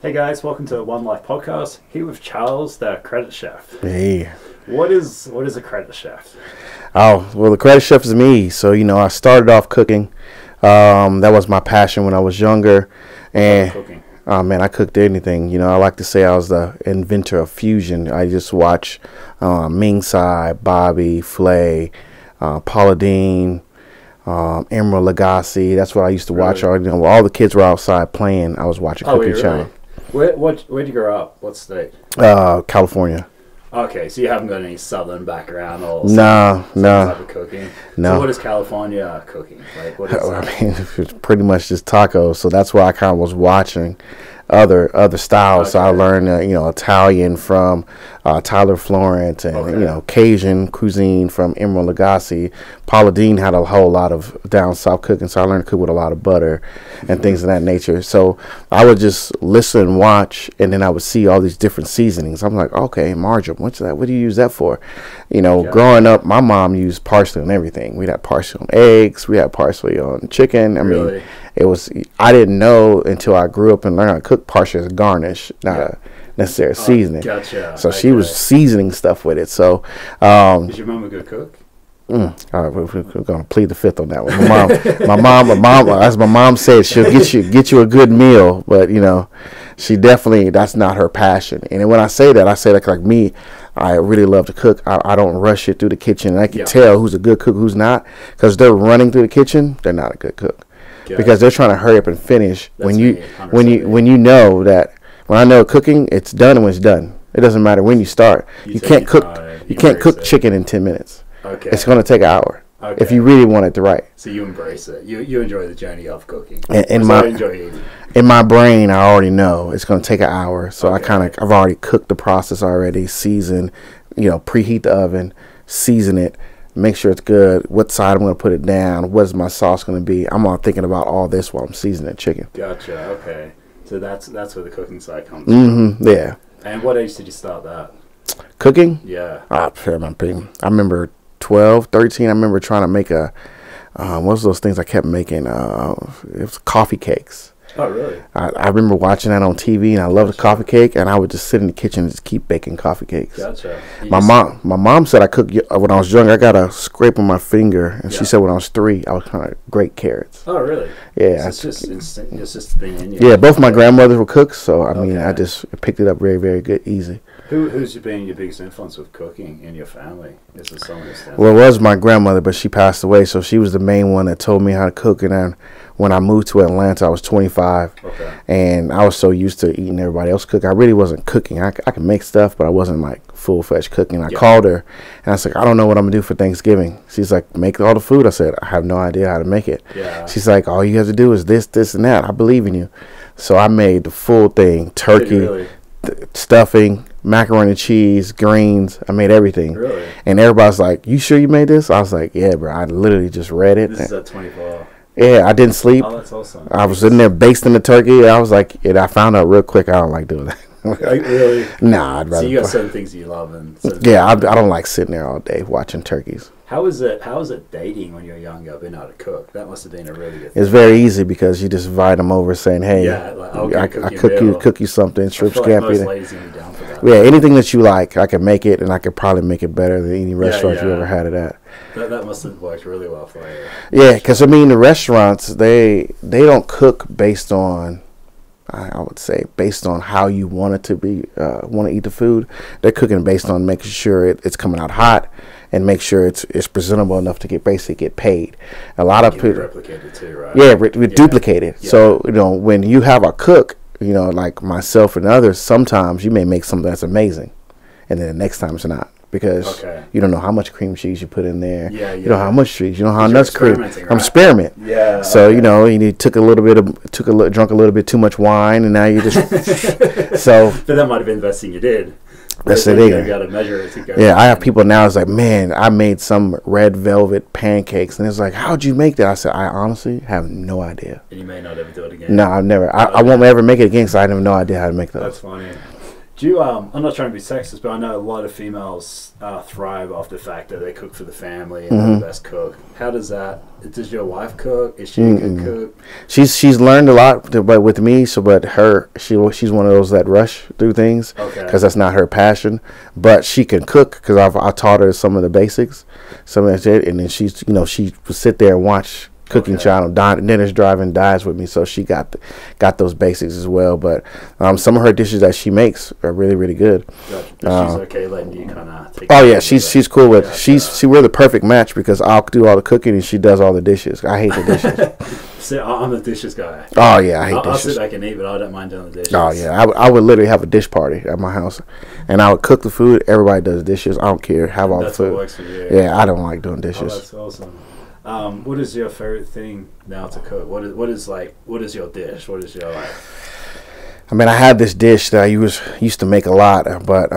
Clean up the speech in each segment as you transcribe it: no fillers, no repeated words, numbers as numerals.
Hey guys, welcome to the One Life Podcast. Here with Charles, the credit chef. Hey. What is a credit chef? Oh, well, the credit chef is me. So, I started off cooking. That was my passion when I was younger. And Cooking. oh man, I cooked anything. I like to say I was the inventor of fusion. I just watch Ming Tsai, Bobby, Flay, Paula Deen, Emerald Lagasse. That's what I used to watch. Really? All the kids were outside playing. I was watching Cooking Channel. Really? Where'd you grow up? What state? California. Okay, so you haven't got any southern background or No. type of cooking? No. So what is California cooking? Like, what is I mean, it's pretty much just tacos. So that's why I kind of was watching other styles. So I learned, Italian from Tyler Florence, and Cajun cuisine from Emerald Lagasse. Paula Deen had a whole lot of down south cooking, so I learned to cook with a lot of butter and things of that nature. So I would just listen and watch, and then I would see all these different seasonings. I'm like, okay, marjoram, what's that? What do you use that for? Growing up, my mom used parsley on everything. We had parsley on eggs. We had parsley on chicken. I mean, I didn't know until I grew up and learned how to cook parsley as a garnish, not a necessary seasoning. Gotcha. So she was seasoning stuff with it. So, is your mom a good cook? All right, we're gonna plead the fifth on that one. My mom, as my mom said, she'll get you a good meal, but she definitely, that's not her passion. And when I say that, like me, I really love to cook. I don't rush it through the kitchen, and I can tell who's a good cook, who's not, because they're running through the kitchen. They're not a good cook because they're trying to hurry up and finish. That's when you know that. When I know cooking, it's done when it's done. It doesn't matter when you start. You can't cook. You can't cook chicken in 10 minutes. Okay. It's going to take an hour if you really want it to right. So you embrace it. You enjoy the journey of cooking. I enjoy eating. In my brain, I already know it's going to take an hour. So I've already cooked the process already, seasoned, preheat the oven, season it, make sure it's good. What side I'm going to put it down? What is my sauce going to be? I'm all thinking about all this while I'm seasoning chicken. Gotcha. Okay. So that's where the cooking side comes from. Yeah. And what age did you start that? Cooking? Yeah. I remember 12, 13. I remember trying to make what was those things I kept making? It was coffee cakes. Oh, really? I remember watching that on TV, and I loved the coffee cake, and I would just sit in the kitchen and just keep baking coffee cakes. Gotcha. My mom said I cooked when I was younger. I got a scrape on my finger, and she said when I was 3, I was kind of great carrots. Oh, really? Yeah. So it's just instinct. It's just being in you. Yeah, both my grandmothers were cooks, so I just picked it up very, very good, easy. Who's been your biggest influence with cooking in your family? Is it someone who's Well, it was my grandmother, but she passed away, so she was the main one that told me how to cook. And then when I moved to Atlanta, I was 25, and I was so used to eating everybody else cook. I really wasn't cooking. I could make stuff, but I wasn't like full-fledged cooking. I called her, and I was like, I don't know what I'm going to do for Thanksgiving. She's like, make all the food. I said, I have no idea how to make it. Yeah. She's like, all you have to do is this, and that. I believe in you. So I made the full thing, turkey, stuffing, macaroni and cheese, greens. I made everything. Really? And everybody's like, you sure you made this? I was like, yeah, bro. I literally just read it. This is at 24. Yeah, I didn't sleep. Oh, that's awesome. I was in there basting the turkey. I was like, I found out real quick I don't like doing that. Like, really? Nah, I'd rather. So you got certain things you love, and I don't like sitting there all day watching turkeys. How was it dating when you were younger, being able to cook? That must have been a really good thing. It's very easy because you just invite them over saying, hey, I cook you something, shrimp scampi. Yeah, anything that you like, I can make it, and I could probably make it better than any restaurant you ever had it at. That must have worked really well for you. Yeah, because the restaurants, they don't cook based on, I would say, based on how you want it to be, want to eat the food. They're cooking based on making sure it's coming out hot and make sure it's presentable enough to get paid. A lot of people replicate it too, right? Yeah, we duplicate it. Yeah. So when you have a cook, like myself and others, sometimes you may make something that's amazing, and then the next time it's not. Because you don't know how much cream cheese you put in there. Yeah. You know how much cheese. You know how much cream. Right? I'm experiment. Yeah. So you drunk a little bit too much wine, and now you just so. But that might have been the best thing you did. That's the thing. You got to measure it. I have people now. It's like, man, I made some red velvet pancakes, and it's like, how'd you make that? I said, I honestly have no idea. And you may not ever do it again. No, I've never. I won't ever make it again because I have no idea how to make those. That's funny. Do you, I'm not trying to be sexist, but I know a lot of females thrive off the fact that they cook for the family and they're the best cook. How does that? Does your wife cook? Is she a good cook? She's learned a lot, but with me. She's one of those that rush through things because that's not her passion. But she can cook because I taught her some of the basics, some of that, and then she would sit there and watch cooking channel. Dennis driving dies with me, so she got those basics as well. But some of her dishes that she makes are really, really good. But she's okay letting you kind of take. Oh yeah, she's cool with. We're the perfect match because I'll do all the cooking and she does all the dishes. I hate the dishes. See, I'm the dishes guy. Oh yeah, I hate dishes. I'll sit back and eat, but I don't mind doing the dishes. Oh yeah, I would literally have a dish party at my house, and I would cook the food. Everybody does dishes. I don't care. Have all the food. What works for you. Yeah, I don't like doing dishes. Oh, that's awesome. What is your favorite thing now to cook? What is your dish? What is your like? I mean, I had this dish that I used to make a lot, but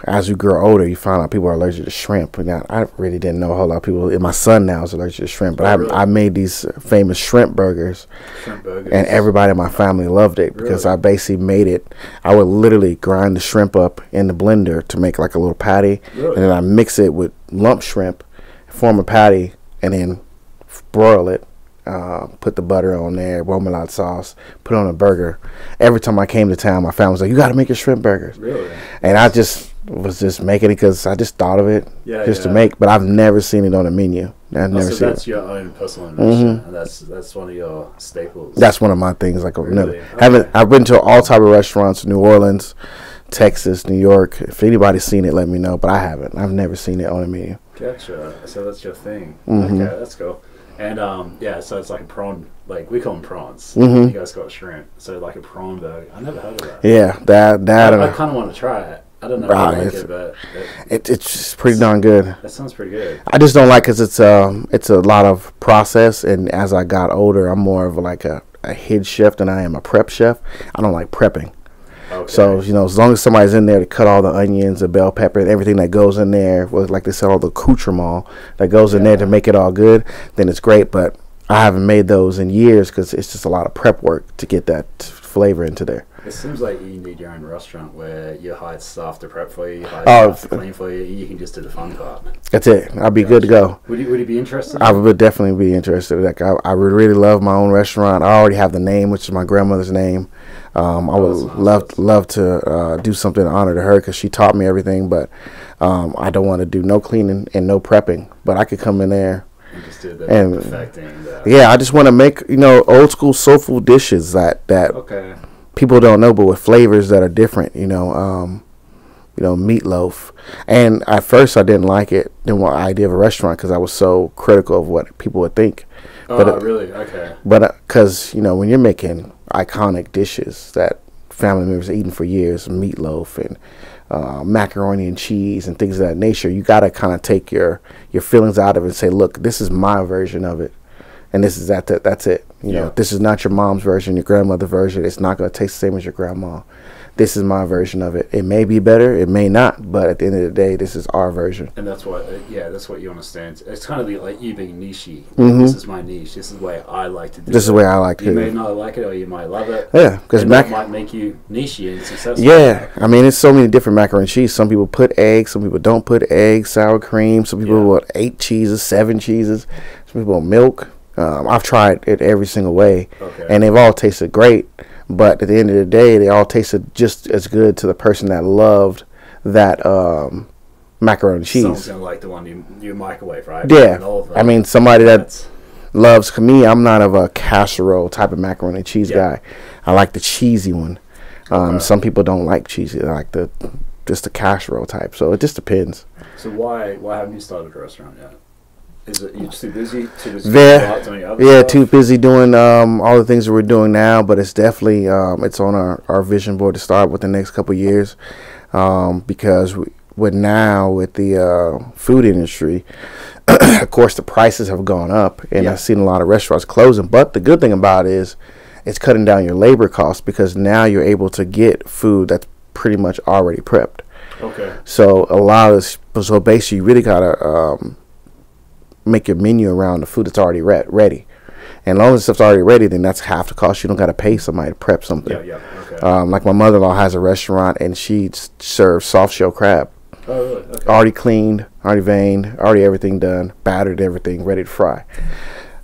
as you grow older, you find out people are allergic to shrimp. And I really didn't know a whole lot of people. And my son now is allergic to shrimp, but I made these famous shrimp burgers. Shrimp burgers. And everybody in my family loved it because I basically made it. I would literally grind the shrimp up in the blender to make like a little patty, and then I mix it with lump shrimp, form a patty, and then broil it. Put the butter on there, remoulade sauce, put it on a burger. Every time I came to town, my family was like, "You got to make your shrimp burgers." Really? And I was just making it because I just thought of it to make. But I've never seen it on a menu. I've never seen that's your own personal invention, and that's one of your staples. That's one of my things. Like really? I've been to all type of restaurants, New Orleans, Texas, New York. If anybody's seen it, let me know. But I haven't. I've never seen it on a menu. Gotcha. So that's your thing. Okay, that's cool. And so it's like a prawn, like we call them prawns. You guys call it shrimp. So like a prawn burger. I never heard of that. Yeah, I kind of want to try it. I don't know if I like it, but it's pretty darn good. That sounds pretty good. I just don't like because it's a lot of process, and as I got older, I'm more of like a head chef than I am a prep chef. I don't like prepping. Okay. So, as long as somebody's in there to cut all the onions, the bell pepper, and everything that goes in there, like they said, all the accoutrement that goes in there to make it all good, then it's great. But I haven't made those in years because it's just a lot of prep work to get that flavor into there. It seems like you need your own restaurant where you hire staff to prep for you, staff to clean for you, and you can just do the fun part. That's it. I'd be good to go. Would you be interested? I would definitely be interested. Like I would really love my own restaurant. I already have the name, which is my grandmother's name. I would love to do something in honor to her because she taught me everything. But I don't want to do no cleaning and no prepping. But I could come in there. Just do the perfecting. Yeah, I just want to make old school soulful dishes that people don't know, but with flavors that are different. Meatloaf. And at first I didn't like it. Didn't want the idea of a restaurant because I was so critical of what people would think. Really? Okay. But because when you're making iconic dishes that family members are eating for years, meatloaf and macaroni and cheese and things of that nature, you got to kind of take your feelings out of it and say, look, this is my version of it, and this is that's it. This is not your mom's version, your grandmother's version. It's not going to taste the same as your grandma. This is my version of it. It may be better, it may not, but at the end of the day, this is our version. And that's what you understand. It's kind of like you being niche-y. This is my niche. This is the way I like to do it. This is the way I like it. You may not like it, or you might love it. Yeah, because that might make you niche-y and successful. Yeah, I mean, it's so many different macaroni and cheese. Some people put eggs, some people don't put eggs, sour cream. Some people want 8 cheeses, 7 cheeses. Some people want milk. I've tried it every single way, and they've all tasted great. But at the end of the day, they all tasted just as good to the person that loved that macaroni and cheese. Someone's gonna like the one you microwave, right? Yeah, I mean, somebody that loves me. I'm not of a casserole type of macaroni and cheese guy. I like the cheesy one. Some people don't like cheesy. They like just the casserole type. So it just depends. So why haven't you started a restaurant yet? Is it you just too busy? Too busy doing all the things that we're doing now. But it's definitely it's on our vision board to start with the next couple of years, because with the food industry, of course the prices have gone up, and I've seen a lot of restaurants closing. But the good thing about it is it's cutting down your labor costs because now you're able to get food that's pretty much already prepped. Okay. So so basically you really gotta make your menu around the food that's already ready, And as long as the stuff's already ready, then that's half the cost. You don't got to pay somebody to prep something. Yeah, okay. Like my mother-in-law has a restaurant, and she serves soft shell crab. Oh, really? Okay. Already cleaned, already veined, already everything done, battered everything, ready to fry.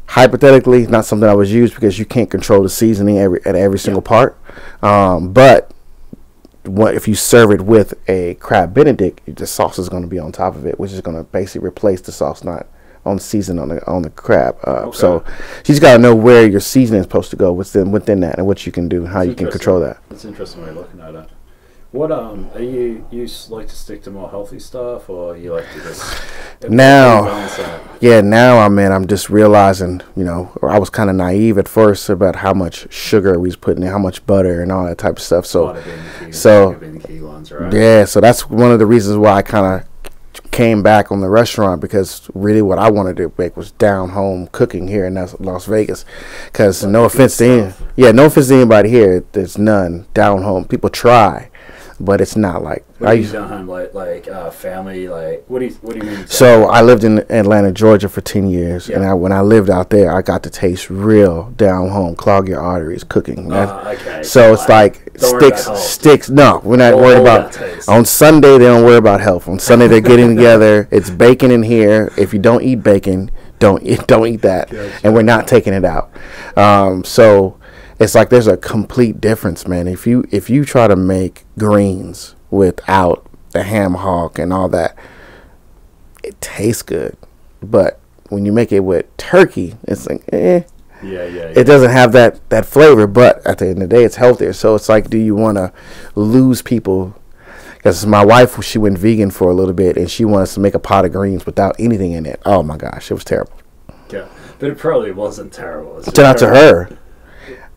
Hypothetically, not something I would use because you can't control the seasoning at every single part. But if you serve it with a crab Benedict, the sauce is going to be on top of it, which is going to basically replace the sauce, not on the season on the crab. So she's got to know where your seasoning is supposed to go within that, and what you can do, how you can control that. That's an interesting way of looking at it. What are you like to stick to more healthy stuff, or you like to just now I'm just realizing, I was kind of naive at first about how much sugar we was putting in, how much butter and all that type of stuff. So the key ones, right? Yeah, so that's one of the reasons why I kind of came back on the restaurant, because really what I wanted to make was down home cooking here in Las Vegas. Because no offense to anybody here, there's none down home. People try, but it's not like down home, like family, like what do you mean? So I lived in Atlanta, Georgia for 10 years, and when I lived out there, I got to taste real down home, clog your arteries cooking. So it's like sticks. No, we're not worried about. On Sunday, they don't worry about health. On Sunday, they're getting together. It's bacon in here. If you don't eat bacon, don't eat that, and we're not taking it out. So it's like there's a complete difference, man. If you try to make greens without the ham hock and all that, it tastes good, but when you make it with turkey, it's like it doesn't have that flavor. But at the end of the day, it's healthier. So it's like, do you want to lose people? Because my wife, she went vegan for a little bit, and she wanted to make a pot of greens without anything in it. Oh my gosh, it was terrible. Yeah, but it probably wasn't terrible. Not to her.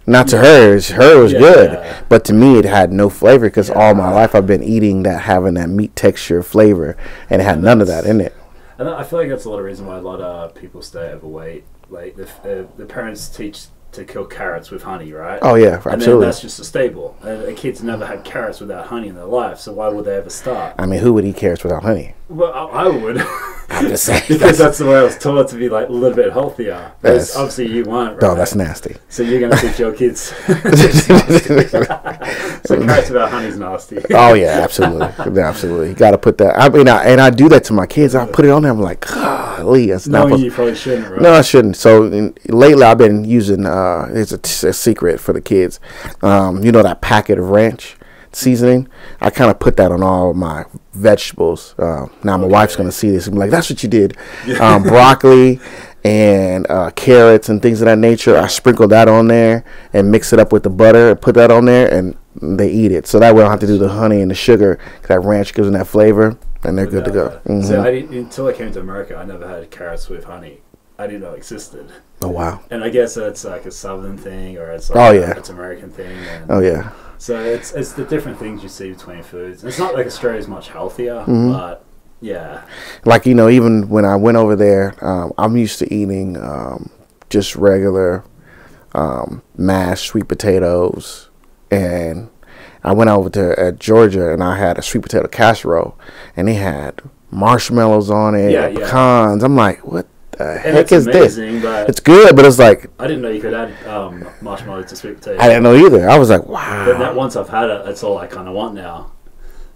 Not to her. Her was good, but to me, it had no flavor, because all my life I've been eating that, having that meat texture flavor, and it had none of that in it. And I feel like that's a lot of reason why a lot of people stay overweight. Like the parents teach to kill carrots with honey, right? Oh yeah, absolutely. And then that's just a staple. The kids never had carrots without honey in their life, so why would they ever start? I mean, who would eat carrots without honey? Well, I would. I'm just saying. Because that's the way I was taught, to be like a little bit healthier. Obviously you weren't, right? No, that's nasty. So you're going to teach your kids. So carrots without honey is nasty. Oh yeah, absolutely. Absolutely. You got to put that. I mean, I do that to my kids. I put it on there. I'm like, golly, that's not. No, you probably shouldn't, right? No, I shouldn't. So lately I've been using, it's a secret for the kids. That packet of ranch seasoning, I kind of put that on all my vegetables. Now my wife's going to see this and be like, that's what you did. Broccoli and carrots and things of that nature. I sprinkle that on there and mix it up with the butter and put that on there, and they eat it. So that way I don't have to do the honey and the sugar, 'cause that ranch gives them that flavor, and they're good to go. Mm-hmm. So until I came to America, I never had carrots with honey. I didn't know it existed. Oh wow! And I guess it's like a Southern thing, or it's like it's American thing. And so it's the different things you see between foods. It's not like Australia's much healthier, but yeah. Like even when I went over there, I'm used to eating just regular mashed sweet potatoes, and I went over to Georgia, and I had a sweet potato casserole, and they had marshmallows on it, pecans. I'm like, what the heck is amazing, this? It's good, but it's like, I didn't know you could add marshmallows to sweet potatoes. I didn't know either. I was like, wow. But once I've had it, that's all I kind of want now.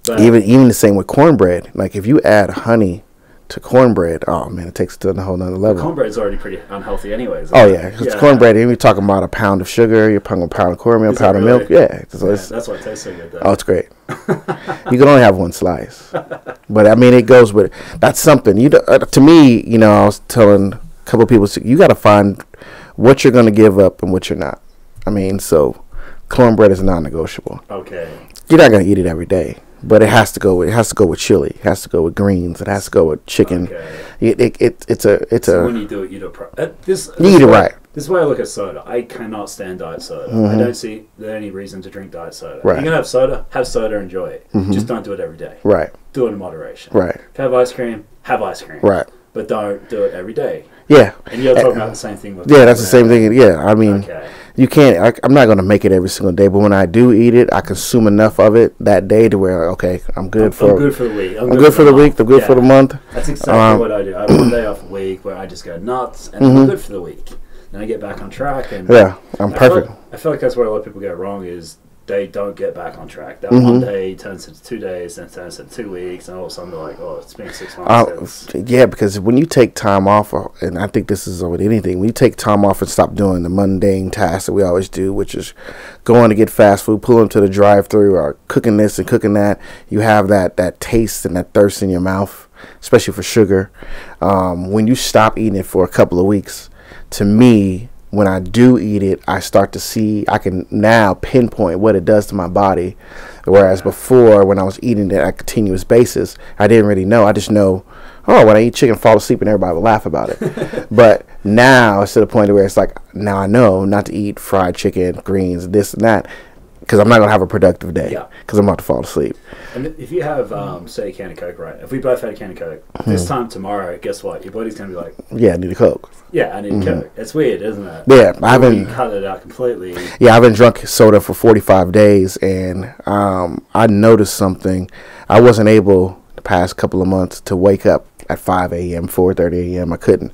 But even the same with cornbread. Like if you add honey to cornbread, oh man, it takes it to a whole nother level. Cornbread's already pretty unhealthy anyways. It's cornbread. And you're talking about a pound of sugar, you're talking about a pound of cornmeal, a pound of milk. Yeah, that's why it tastes so good though. Oh, it's great. You can only have one slice, but I mean, it goes with it. That's something. To me, I was telling a couple of people, you got to find what you're going to give up and what you're not. I mean, so cornbread is non-negotiable. Okay. You're not going to eat it every day, but it has to go with chili. It has to go with greens. It has to go with chicken. Okay. So when you do it, you do it. You eat it right. This is why I look at soda. I cannot stand diet soda. I don't see any reason to drink diet soda. Right. You're going to have soda, enjoy it. Just don't do it every day. Right. Do it in moderation. Right. If you have ice cream, have ice cream. Right. But don't do it every day. Yeah. And you're talking about the same thing with that's the same thing. Yeah, I mean, you can't, I'm not going to make it every single day, but when I do eat it, I consume enough of it that day to where, I'm good for the week. I'm good for the week. I'm good for the month. That's exactly what I do. I have one day off a week where I just go nuts, and I'm good for the week. then I get back on track. And yeah, I'm perfect. I feel like that's where a lot of people get wrong is they don't get back on track. That one day turns into 2 days, then turns into 2 weeks, and all of a sudden they're like, oh, it's been 6 months. Yeah, because when you take time off, and I think this is with anything, when you take time off and stop doing the mundane tasks that we always do, which is going to get fast food, pulling to the drive-thru, or cooking this and cooking that, you have that taste and that thirst in your mouth, especially for sugar. When you stop eating it for a couple of weeks, to me, when I do eat it, I start to see, I can now pinpoint what it does to my body. Whereas before, when I was eating it on a continuous basis, I didn't really know. I just know, oh, when I eat chicken, fall asleep, and everybody will laugh about it. But now it's to the point where it's like, now I know not to eat fried chicken, greens, this and that, because I'm not going to have a productive day, because I'm about to fall asleep. And if you have, say, a can of Coke, right? If we both had a can of Coke, this time tomorrow, guess what? Your body's going to be like... Yeah, I need a Coke. Yeah, I need a Coke. It's weird, isn't it? Yeah, I haven't... You cut it out completely. Yeah, I haven't drunk soda for 45 days, and I noticed something. I wasn't able, the past couple of months, to wake up at 5 a.m., 4:30 a.m. I couldn't.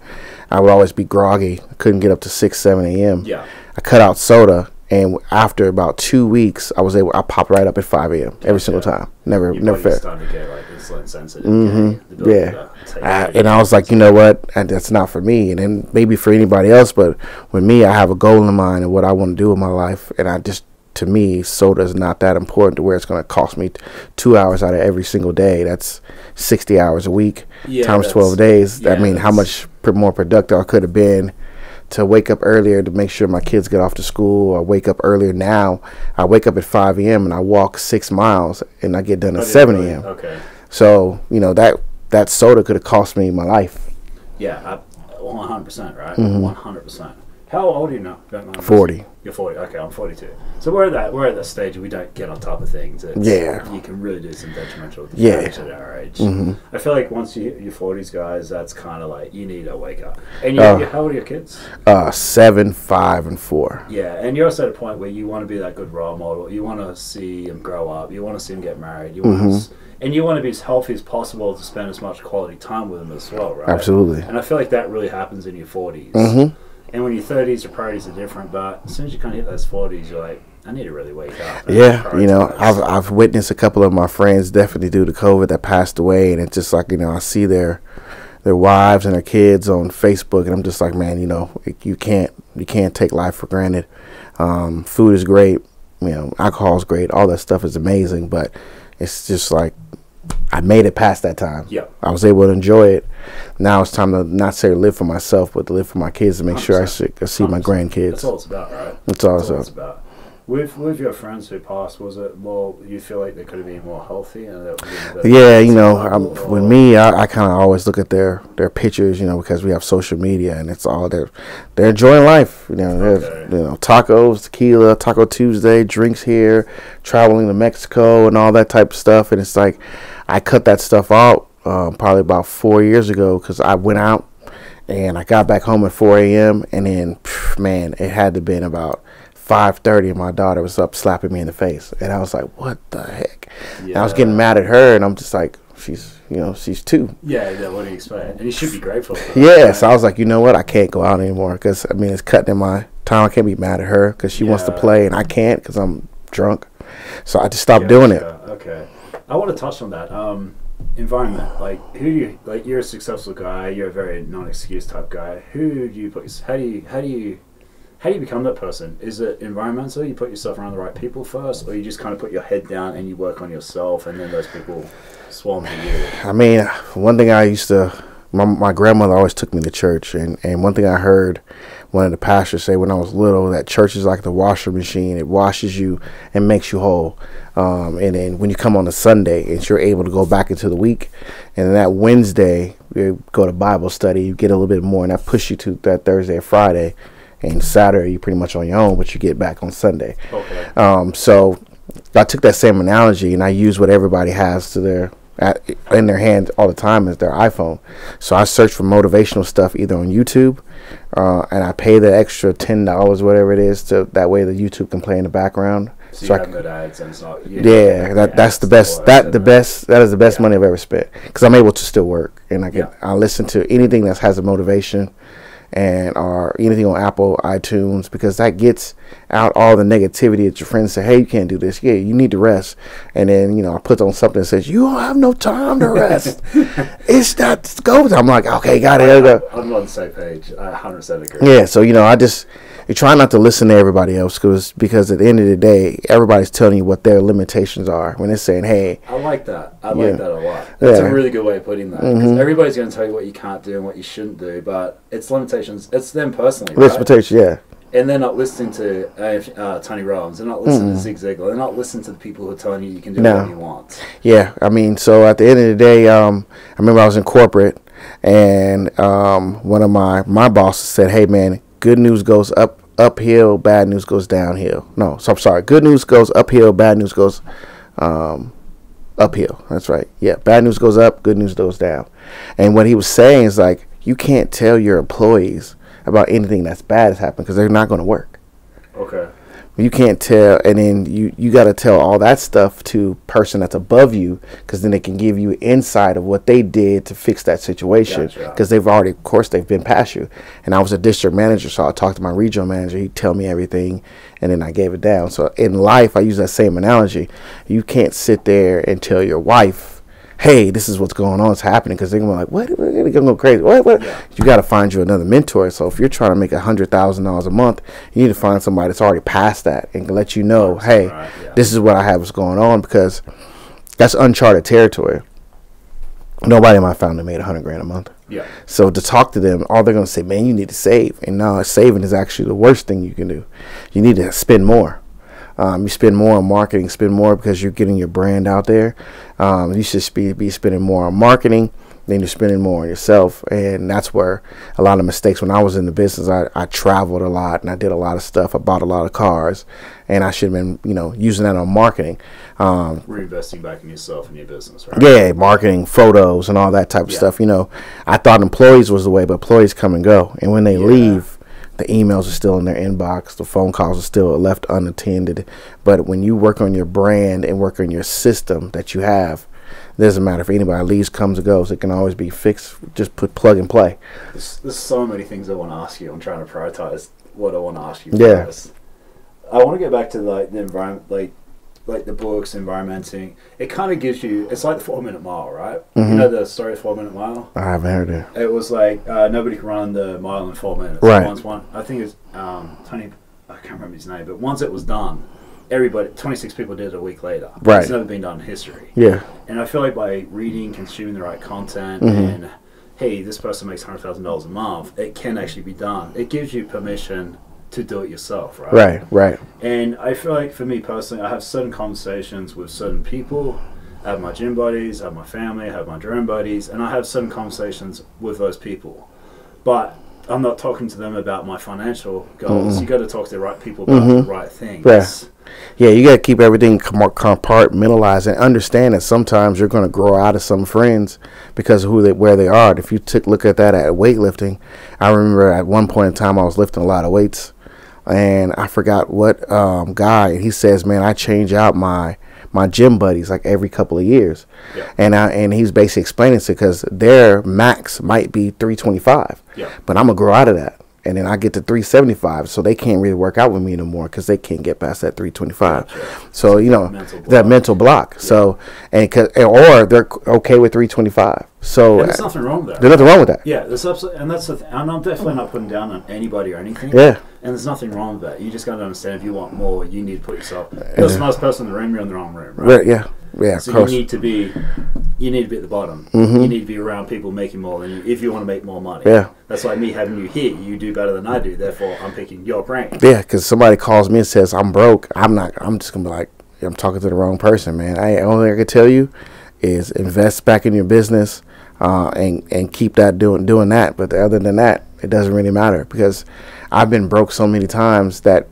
I would always be groggy. I couldn't get up to 6, 7 a.m. Yeah. I cut out soda. And after about 2 weeks, I popped right up at 5 a.m. every single time. Never failed. Starting to get like insulin sensitive. Yeah. And I was like, you know what? And that's not for me. And then maybe for anybody else, but with me, I have a goal in mind and what I want to do with my life. And to me, soda is not that important to where it's going to cost me 2 hours out of every single day. That's 60 hours a week times 12 days. I mean, how much more productive I could have been to wake up earlier to make sure my kids get off to school, or wake up earlier now. I wake up at 5 a.m. and I walk 6 miles and I get done at 7 a.m. Okay. So, that soda could have cost me my life. Yeah, 100%, right? 100%. How old are you now? 40. You're 40. Okay, I'm 42. So we're at that stage where we don't get on top of things. You can really do some detrimental damage at our age. I feel like once you hit your 40s, guys, that's kind of like you need to wake up. And how old are your kids? 7, 5, and 4. Yeah, and you're also at a point where you want to be that good role model. You want to see them grow up. You want to see them get married. You want and you want to be as healthy as possible to spend as much quality time with them as well, right? Absolutely. And I feel like that really happens in your 40s. And when you're 30s, your priorities are different. But as soon as you kind of hit those 40s, you're like, I need to really wake up. Yeah, I've witnessed a couple of my friends definitely due to COVID that passed away, and it's just like, I see their wives and their kids on Facebook, and I'm just like, man, you can't take life for granted. Food is great, alcohol is great, all that stuff is amazing, but it's just like, I made it past that time. Yeah, I was able to enjoy it. Now it's time to not necessarily live for myself, but to live for my kids, to make 100%. Sure I see my grandkids. That's all it's about, right? That's all it's about. With your friends who passed, was it more, you feel like they could have been more healthy? With me, I kind of always look at their pictures, because we have social media, and it's all they're enjoying life. Tacos, tequila, Taco Tuesday, drinks here, traveling to Mexico, and all that type of stuff. And it's like, I cut that stuff out probably about 4 years ago, because I went out and I got back home at 4 a.m. and then, man, it had to have been about 5:30, and my daughter was up slapping me in the face, and I was like, "What the heck?" Yeah. And I was getting mad at her, and I'm just like, "She's 2." Yeah. What do you expect? And you should be grateful for that. Yeah. Right? So I was like, you know what? I can't go out anymore because it's cutting in my time. I can't be mad at her because she wants to play, and I can't because I'm drunk. So I just stopped doing it. Okay. I want to touch on that environment. Like, who do you like? You're a successful guy. You're a very non-excuse type guy. Who do you put? How do you become that person? Is it environmental? You put yourself around the right people first, or you just kind of put your head down and you work on yourself, and then those people swarm to you? I mean, one thing I used to, my grandmother always took me to church, and one thing I heard one of the pastors say when I was little, that church is like the washer machine. It washes you and makes you whole. And then when you come on a Sunday, and you're able to go back into the week, and then that Wednesday, you go to Bible study, you get a little bit more, and that pushes you to that Thursday or Friday. And Saturday, you're pretty much on your own, but you get back on Sunday. Okay. So I took that same analogy, and I use what everybody has in their hand all the time is their iPhone. So I search for motivational stuff either on YouTube, and I pay the extra $10, whatever it is, to that way the YouTube can play in the background. So you have good ads, and it's not. That's the best. That is the best money I've ever spent, because I'm able to still work, and I listen to anything that has a motivation. and or anything on Apple iTunes, because that gets out all the negativity that your friends say, hey, you can't do this. Yeah, you need to rest. And then, I put on something that says, you don't have no time to rest. It's not go. I'm like, okay, got it. I'm on the same page. I 100% agree. Yeah, so, you try not to listen to everybody else because at the end of the day, everybody's telling you what their limitations are when they're saying, hey. I like that. I like that a lot. That's a really good way of putting that. Because everybody's going to tell you what you can't do and what you shouldn't do, but it's limitations. It's them personally, right? Limitations, yeah. And they're not listening to Tony Robbins. They're not listening to Zig Ziglar. They're not listening to the people who are telling you can do whatever you want. Yeah, so at the end of the day, I remember I was in corporate, and one of my bosses said, hey, man, good news goes uphill, bad news goes downhill. No, so I'm sorry. Good news goes uphill, bad news goes uphill. That's right. Yeah, bad news goes up, good news goes down. And what he was saying is like, you can't tell your employees about anything that's bad has happened because they're not going to work. Okay. You can't tell, and then you got to tell all that stuff to person that's above you, because then they can give you insight of what they did to fix that situation, because they've been past you. And I was a district manager, so I talked to my regional manager. He'd tell me everything, and then I gave it down. So in life, I use that same analogy. You can't sit there and tell your wife, hey, this is what's going on, it's happening, because they're going to be like, what? They're going to go crazy. What? Yeah. You got to find you another mentor. So if you're trying to make $100,000 a month, you need to find somebody that's already past that and let you know, hey, this is what I have, what's going on, because that's uncharted territory. Nobody in my family made $100,000 a month. Yeah. So to talk to them, all they're going to say, man, you need to save. And no, saving is actually the worst thing you can do. You need to spend more. You spend more on marketing, spend more because you're getting your brand out there. You should be spending more on marketing than you're spending more on yourself. And that's where a lot of mistakes. When I was in the business, I traveled a lot and I did a lot of stuff. I bought a lot of cars, and I should have been, using that on marketing. Reinvesting back in yourself and your business, right? Yeah, marketing, photos, and all that type of stuff. I thought employees was the way, but employees come and go. And when they leave, the emails are still in their inbox. The phone calls are still left unattended. But when you work on your brand and work on your system that you have, it doesn't matter if anybody leaves, comes, or goes. It can always be fixed. Just put plug and play. There's so many things I want to ask you. I'm trying to prioritize what I want to ask you. Yeah. I want to get back to the environment, like the books, environmenting. It kind of gives you, it's like the 4 Minute Mile, right? Mm-hmm. You know the story of 4 Minute Mile? I haven't heard it. It was like nobody can run the mile in 4 minutes. Right. I think it was Tony, I can't remember his name, but once it was done, 26 people did it a week later. Right. It's never been done in history. Yeah. And I feel like by reading, consuming the right content, and hey, this person makes $100,000 a month, it can actually be done. It gives you permission to do it yourself, right? Right. And I feel like for me personally, I have certain conversations with certain people. I have my gym buddies, I have my family, I have my drone buddies, and I have certain conversations with those people. But I'm not talking to them about my financial goals. You got to talk to the right people about the right things. Yeah, you got to keep everything compartmentalized and understand that sometimes you're going to grow out of some friends because of where they are. And if you look at that at weightlifting, I remember at one point in time I was lifting a lot of weights, and I forgot what guy, and he says, man, I change out my gym buddies like every couple of years. Yeah. And he's basically explaining it because their max might be 325, but I'm going to grow out of that. And then I get to 375, so they can't really work out with me anymore because they can't get past that 325. Gotcha. So that mental block. Yeah. So or they're okay with 325. So and there's nothing wrong with that. There's nothing wrong with that. Yeah, there's absolutely, and that's the thing. And I'm definitely not putting down on anybody or anything. Yeah. And there's nothing wrong with that. You just got to understand if you want more, you need to put yourself. You're the smartest person in the room. You're in the wrong room, right? Yeah. Yeah. So you need to be at the bottom. You need to be around people making more than you if you want to make more money. Yeah. That's like me having you here. You do better than I do. Therefore, I'm picking your brain. Yeah, because somebody calls me and says I'm broke. I'm just gonna be like, I'm talking to the wrong person, man. Only thing I can tell you is invest back in your business and keep that doing that. But other than that, it doesn't really matter because I've been broke so many times that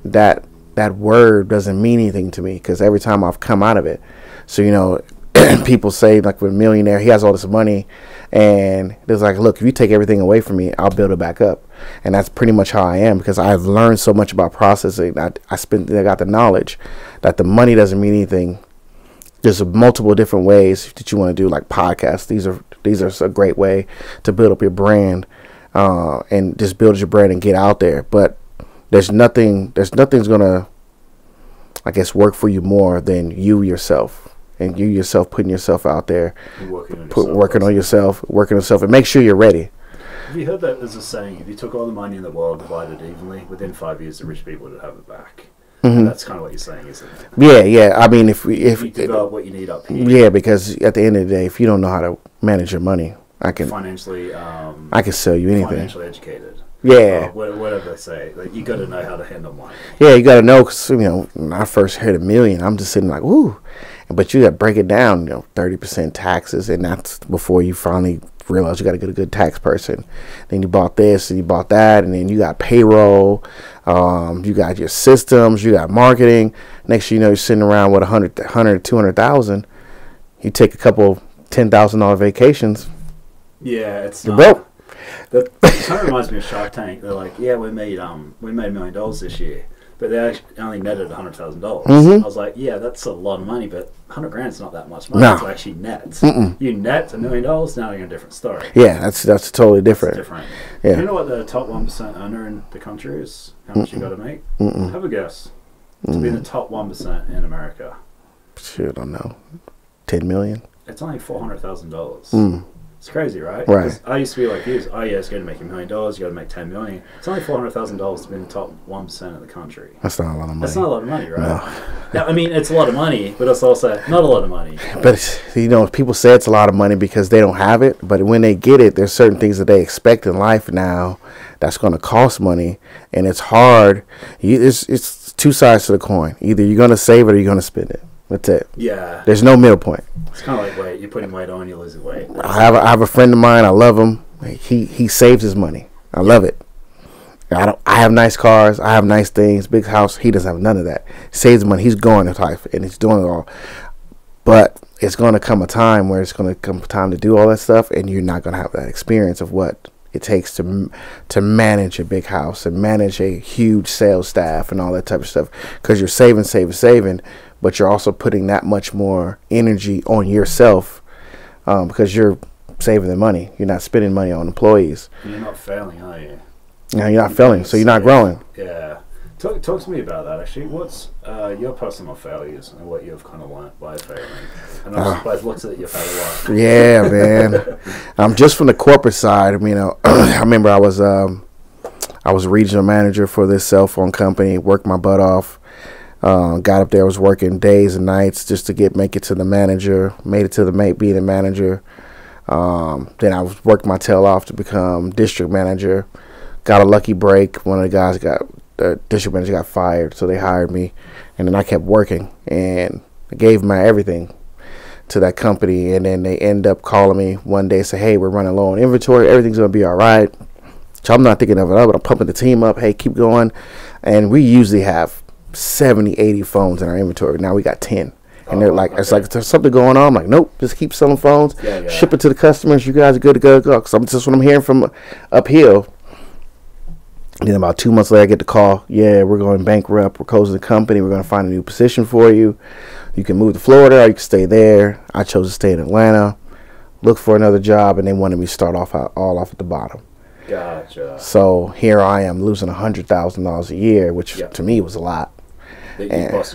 word doesn't mean anything to me because every time I've come out of it. So people say like with a millionaire, he has all this money, and it's like, look, if you take everything away from me, I'll build it back up. And that's pretty much how I am because I've learned so much about processing. I got the knowledge that the money doesn't mean anything. There's multiple different ways that you want to do, like podcasts. These are a great way to build up your brand. and just build your brand and get out there. But nothing's gonna, I guess, work for you more than you yourself, and you yourself putting yourself out there, working on yourself, and make sure you're ready. Have you heard that as a saying? If you took all the money in the world, divided evenly, within 5 years, the rich people would have it back. And that's kind of what you're saying, isn't it? Yeah. I mean, if you develop what you need up here. Yeah, because at the end of the day, if you don't know how to manage your money, I can financially, I can sell you anything. Financially educated. Yeah. Whatever they say, like you got to know how to handle money. Yeah, you got to know, because when I first heard $1 million, I'm just sitting like, woo. But you got to break it down, 30% taxes, and that's before you finally realize you got to get a good tax person. Then you bought this and you bought that, and then you got payroll, you got your systems, you got marketing. Next thing you know, you're sitting around with 200,000. You take a couple $10,000 vacations. Yeah, it's you're broke. That kind of reminds me of Shark Tank. They're like, yeah, we made $1 million this year, but they actually only netted $100,000. I was like, yeah, that's a lot of money, but $100,000 is not that much money. No. To actually net. You net $1 million, now you're in a different story. Yeah, that's totally different. It's different. Yeah. You know what the top 1% earner in the country is? How much you got to make? Have a guess. To be in the top 1% in America. Shit, I don't know. 10 million? It's only $400,000. It's crazy, right? Right. I used to be like you. Oh yeah, it's going to make $1 million. You got to make $10 million. It's only $400,000 to be in the top 1% of the country. That's not a lot of money. That's not a lot of money, right? No. Yeah, I mean it's a lot of money, but it's also not a lot of money. But people say it's a lot of money because they don't have it. But when they get it, there's certain things that they expect in life now that's going to cost money, and it's hard. It's two sides to the coin. Either you're going to save it or you're going to spend it. That's it. Yeah. There's no middle point. It's kind of like weight. You're putting weight on, you're losing weight. I have a friend of mine. I love him. He saves his money. I love it. I have nice cars. I have nice things. Big house. He doesn't have none of that. Saves money. He's going in life and he's doing it all. But it's going to come a time where it's going to come time to do all that stuff, and you're not going to have that experience of what it takes to manage a big house and manage a huge sales staff and all that type of stuff, because you're saving, but you're also putting that much more energy on yourself, because you're saving the money. You're not spending money on employees. You're not failing, are you? No, you're not failing, so you're not growing. Yeah. Talk to me about that, actually. What's your personal failures and what you've kind of learned by failing? And I suppose what's it you've had a lot? Yeah, man. Just from the corporate side, I remember I was a regional manager for this cell phone company, worked my butt off. Got up there, was working days and nights just to make it to the manager, made it to being a manager. Then I worked my tail off to become district manager. Got a lucky break. One of the district manager got fired, so they hired me, and then I kept working, and I gave my everything to that company, and then they end up calling me one day, say, hey, we're running low on inventory, everything's going to be all right. So I'm not thinking of it, but I'm pumping the team up, hey, keep going. And we usually have 70, 80 phones in our inventory. Now we got 10. And they're like, it's like, there's something going on. I'm like, nope, just keep selling phones, ship it to the customers, you guys are good to go. Because that's what I'm hearing from uphill. And then about 2 months later, I get the call, yeah, we're going bankrupt, we're closing the company, we're going to find a new position for you. You can move to Florida or you can stay there. I chose to stay in Atlanta, look for another job, and they wanted me to start off at the bottom. Gotcha. So here I am losing $100,000 a year, which to me was a lot. You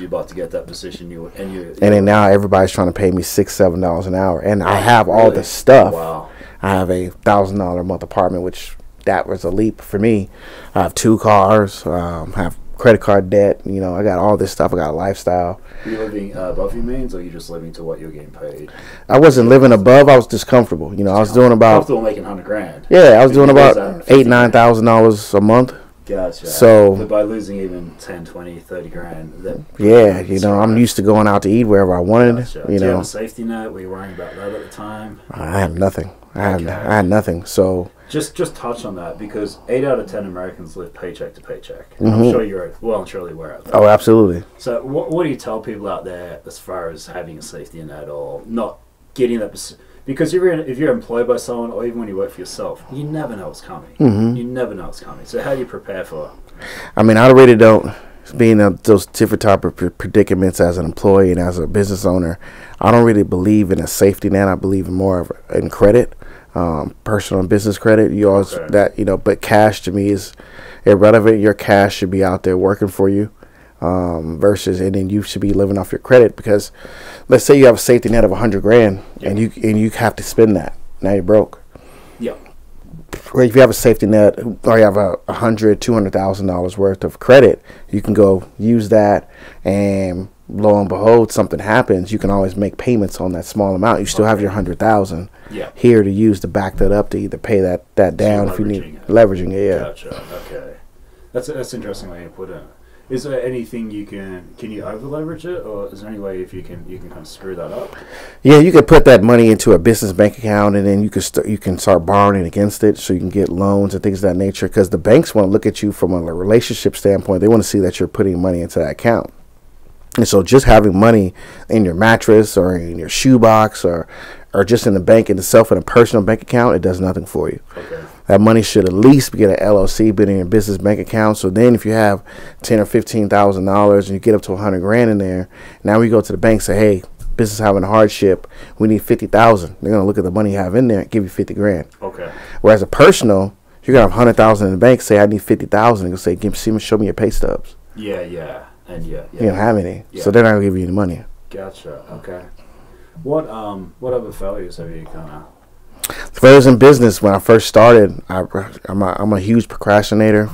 about to get that position, and then now everybody's trying to pay me $6, $7 an hour, and I have all the stuff. Wow. I have a $1,000 a month apartment, which that was a leap for me. I have 2 cars, have credit card debt. I got all this stuff. I got a lifestyle. Are you living above your means, or are you just living to what you're getting paid? I wasn't living above. I was just comfortable. I was doing about comfortable making $100,000. Yeah, I was doing about $8,000-$9,000 a month. Gotcha. So but by losing even 10, 20, 30 grand, I'm used to going out to eat wherever I wanted. Gotcha. Do you have a safety net? Were you worrying about that at the time? I had nothing. I had nothing. So just touch on that, because 8 out of 10 Americans live paycheck to paycheck. I'm sure you're well and truly aware of that. Oh, absolutely. So what do you tell people out there as far as having a safety net or not getting that? Because if you're employed by someone, or even when you work for yourself, you never know what's coming. You never know what's coming. So how do you prepare for it? I really don't. Being in those different type of predicaments as an employee and as a business owner, I don't really believe in a safety net. I believe in more in credit. personal and business credit. You always that but cash to me is irrelevant. Your cash should be out there working for you, versus, and then you should be living off your credit, because let's say you have a safety net of $100,000 and you have to spend that. Now you're broke. Yeah. Or if you have a safety net, or you have $200,000 worth of credit, you can go use that, and lo and behold, something happens. You can always make payments on that small amount. You still have your $100,000 here to use to back that up, to either pay that down if you need leveraging it. Yeah. Gotcha. Okay. That's interesting way you put it. Is there anything can you over leverage it, or is there any way if you can kind of screw that up? Yeah, you could put that money into a business bank account, and then you can start borrowing against it, so you can get loans and things of that nature. Because the banks want to look at you from a relationship standpoint. They want to see that you're putting money into that account. And so just having money in your mattress or in your shoebox or just in the bank itself in a personal bank account, it does nothing for you. Okay. That money should at least get an LLC, been in your business bank account. So then if you have $10,000 or $15,000 and you get up to $100,000 in there, now we go to the bank and say, hey, business having a hardship, we need $50,000. They're going to look at the money you have in there and give you $50,000. Okay. Whereas a personal, you're going to have $100,000 in the bank, say I need $50,000, and say, show me your pay stubs. Yeah. And you don't have any, so they're not going to give you any money. Gotcha. Okay. What other failures have you kind of? Failures in business. When I first started, I'm a huge procrastinator.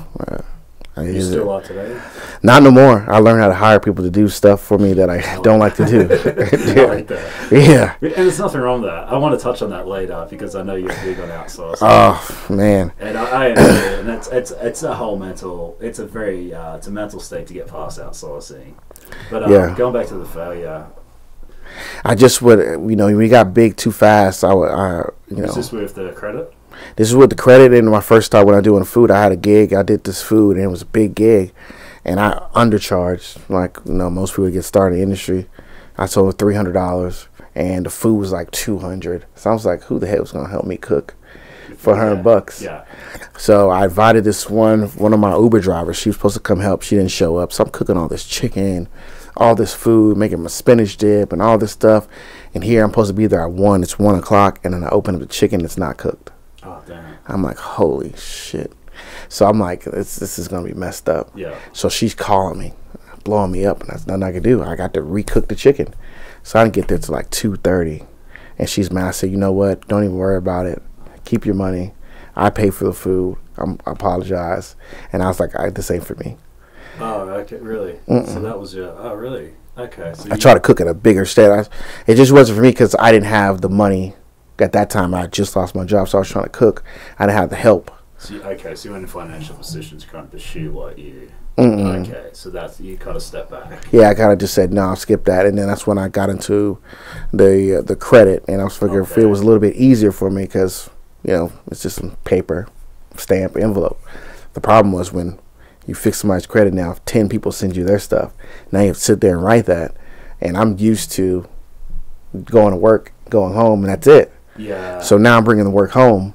You still are today? Not no more. I learned how to hire people to do stuff for me that I don't like to do. I like that. Yeah. And there's nothing wrong with that. I want to touch on that later, because I know you're big on outsourcing. Oh man. And I understand. And it's a whole mental. It's a very it's a mental state to get past outsourcing. But going back to the failure. I just would, when we got big too fast, Is this with the credit? This is with the credit. And my first start when I doing food, I had a gig. I did this food, and it was a big gig, and I undercharged. Like most people get started in the industry. I sold $300, and the food was like $200. So I was like, who the hell was gonna help me cook for $100? Yeah. So I invited this one of my Uber drivers. She was supposed to come help. She didn't show up. So I'm cooking all this chicken, all this food, making my spinach dip and all this stuff. And here I'm supposed to be there at 1. It's 1 o'clock, and then I open up the chicken. It's not cooked. Oh damn. I'm like, holy shit. So I'm like, this is gonna be messed up. Yeah. So she's calling me, blowing me up, and that's nothing I can do. I got to recook the chicken. So I didn't get there till like 2:30, and she's mad. I said, you know what? Don't even worry about it. Keep your money. I pay for the food. I apologize. And I was like, this ain't for me. Oh, okay, really? So that was your. Oh, really? Okay. So I tried to cook at a bigger state. It just wasn't for me because I didn't have the money at that time. I just lost my job, so I was trying to cook. I didn't have the help. So you were in a financial position to kind of pursue what you. Okay, so that's you kind of step back. Yeah, I kind of just said no, I'll skip that, and then that's when I got into the credit, and I was figuring if it was a little bit easier for me because it's just some paper, stamp, envelope. The problem was when you fix somebody's credit now, if 10 people send you their stuff, now you have to sit there and write that, and I'm used to going to work, going home, and that's it. Yeah. So now I'm bringing the work home.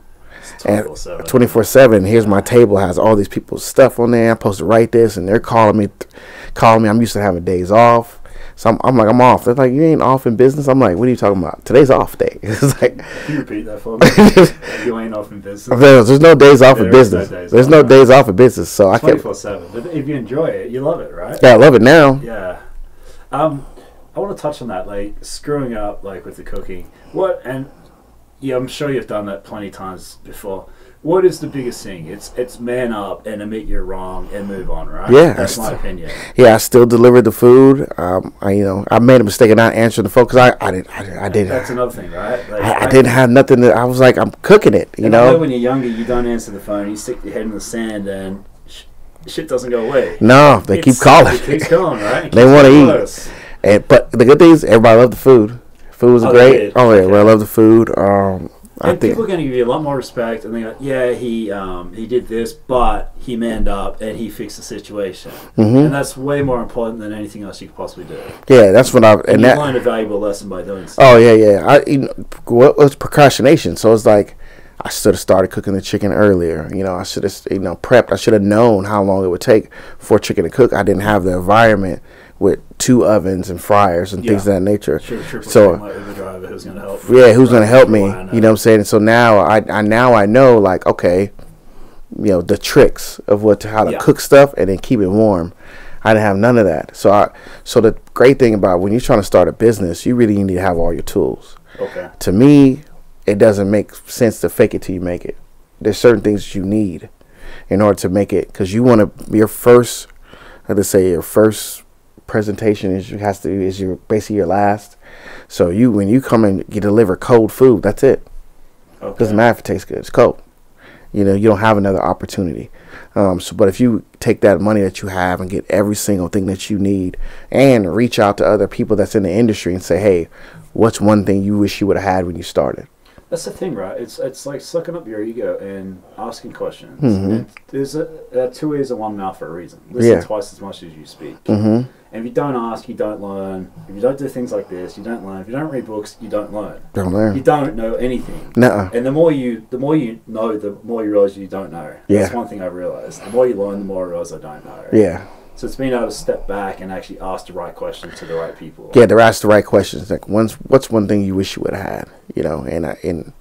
24/7. Here's my table, has all these people's stuff on there. I'm supposed to write this, and they're calling me. I'm used to having days off, so I'm like, I'm off. They're like, you ain't off in business. I'm like, what are you talking about? Today's off day. It's like, can you repeat that for me? You ain't off in business. There's no days off in business. There's no days off in business. So 24/7. But if you enjoy it, you love it, right? Yeah, I love it now. Yeah. I want to touch on that, like screwing up, like with the cooking. Yeah, I'm sure you've done that plenty of times before. What is the biggest thing? It's man up and admit you're wrong and move on, right? Yeah, that's my opinion. Yeah, I still delivered the food. I made a mistake of not answering the phone because I didn't. That's another thing, right? Like, I didn't have nothing. I was like, I'm cooking it. You know? I know when you're younger, you don't answer the phone. You stick your head in the sand and shit doesn't go away. No, they keep calling. It keeps going, right? They want to eat. But the good thing is, everybody loved the food. Food was great. Oh yeah, well, I love the food. I think people are going to give you a lot more respect, and they go, yeah, he did this, but he manned up and he fixed the situation, and that's way more important than anything else you could possibly do. Yeah, that's what you learned a valuable lesson by doing so. Oh yeah. What was procrastination? So it's like I should have started cooking the chicken earlier. I should have prepped. I should have known how long it would take for chicken to cook. I didn't have the environment with 2 ovens and fryers and things of that nature. Sure, so my Uber driver, who's going to help me? Yeah, who's going to help me? You know what I'm saying? And so now I know, like, okay, you know, the tricks of how to cook stuff and then keep it warm. I didn't have none of that. So the great thing about when you're trying to start a business, you really need to have all your tools. Okay. To me, it doesn't make sense to fake it till you make it. There's certain things that you need in order to make it, because you want to, your first presentation is your basically your last. So when you come and you deliver cold food, that's it. Okay. Doesn't matter if it tastes good, it's cold. You know, you don't have another opportunity. But if you take that money that you have and get every single thing that you need and reach out to other people that's in the industry and say, hey, what's one thing you wish you would have had when you started? That's the thing, right? It's like sucking up your ego and asking questions. And there's 2 ears and 1 mouth for a reason. Listen twice as much as you speak. And if you don't ask, you don't learn. If you don't do things like this, you don't learn. If you don't read books, you don't learn. Don't learn. You don't know anything. Nuh-uh. And the more you know, the more you realize you don't know. That's one thing I've realized. The more you learn, the more I realize I don't know. Yeah. So it's being able to step back and actually ask the right questions to the right people. Yeah, to ask the right questions. Like, what's one thing you wish you would have had? You know, and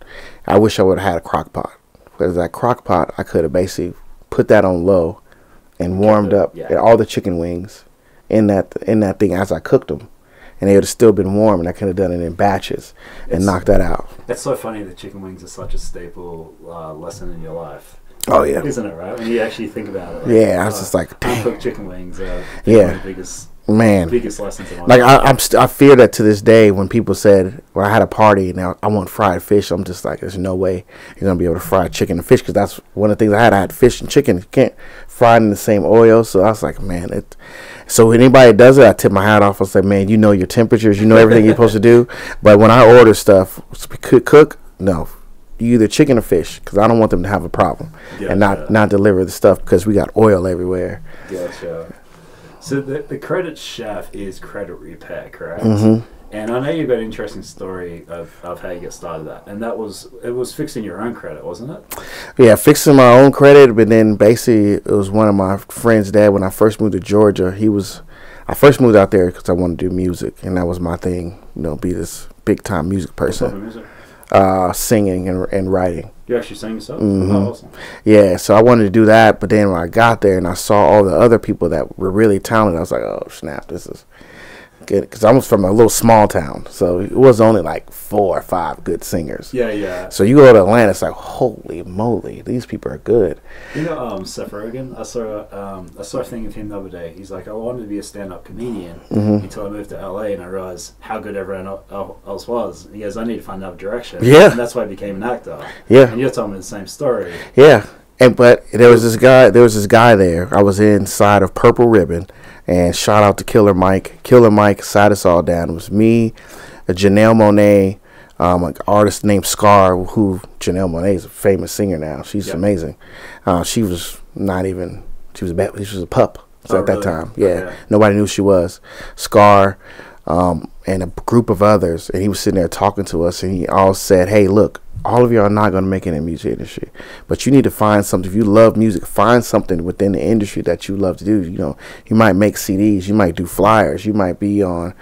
I wish I would have had a crock pot. Because that crock pot, I could have basically put that on low and warmed up all the chicken wings in that thing as I cooked them. And they would have still been warm, and I could have done it in batches and knocked that out. It's so funny that chicken wings are such a staple lesson in your life. Oh, yeah. Isn't it, right? When you actually think about it. Like, I was just like, dang. Uncooked chicken wings are one of the biggest lessons in my life. I fear that to this day when people said, well, I had a party and I want fried fish, I'm just like, there's no way you're going to be able to fry chicken and fish, because that's one of the things I had fish and chicken. You can't fry it in the same oil. So I was like, man, so when anybody does it, I tip my hat off. I say, man, you know your temperatures, you know everything you're supposed to do. But when I order stuff, cook, no. Either chicken or fish, because I don't want them to have a problem and not deliver the stuff because we got oil everywhere. Gotcha. So the credit chef is credit repair, correct? Mm-hmm. And I know you've got an interesting story of how you got started that, and it was fixing your own credit, wasn't it? Yeah, fixing my own credit, but then basically it was one of my friend's dad. When I first moved to Georgia, I first moved out there because I wanted to do music, and that was my thing, you know, be this big time music person. What type of music? Singing and writing. You actually sang yourself? Mm-hmm. Oh, awesome. Yeah, so I wanted to do that, but then when I got there and I saw all the other people that were really talented, I was like, oh, snap, this is good. Because I was from a little small town, so it was only like 4 or 5 good singers. Yeah. So you go to Atlanta, it's like, holy moly, these people are good. You know, Seth Rogen, I saw a thing of him the other day. He's like, I wanted to be a stand-up comedian until I moved to LA and I realized how good everyone else was. He goes, I need to find another direction. Yeah. And that's why I became an actor. Yeah. And you're telling me the same story. Yeah. But there was this guy there. I was inside of Purple Ribbon, and shout out to Killer Mike. Killer Mike sat us all down. It was me, Janelle Monáe, an artist named Scar, who Janelle Monáe is a famous singer now. She's amazing. She was a pup at that time. Yeah. Okay. Nobody knew who she was. Scar, and a group of others, and he was sitting there talking to us, and he all said, hey, look, all of you are not going to make it in the music industry, but you need to find something. If you love music, find something within the industry that you love to do. You know, you might make CDs, you might do flyers, you might be on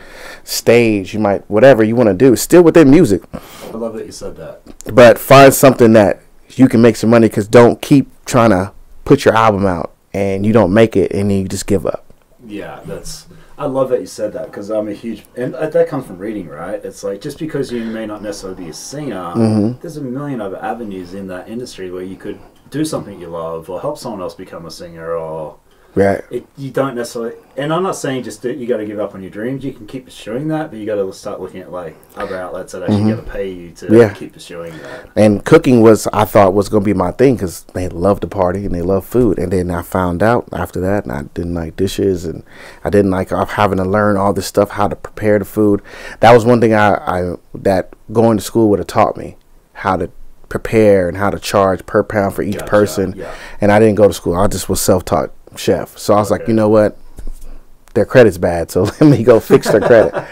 stage, you might, whatever you want to do, still within music. I love that you said that. But find something that you can make some money, because don't keep trying to put your album out and you don't make it and then you just give up. Yeah, I love that you said that, because I'm a huge, and that comes from reading, right? It's like, just because you may not necessarily be a singer, there's a million other avenues in that industry where you could do something you love or help someone else become a singer, or right. You don't necessarily, and I'm not saying just that you got to give up on your dreams. You can keep pursuing that, but you got to start looking at like other outlets that actually going to pay you to keep pursuing that. And cooking I thought was going to be my thing, because they love to party and they love food. And then I found out after that, and I didn't like dishes, and I didn't like having to learn all this stuff, how to prepare the food. That was one thing that going to school would have taught me, how to prepare and how to charge per pound for each person. Yeah. And I didn't go to school. I just was self-taught chef. So I was like, you know what? their credit's bad, so let me go fix their credit.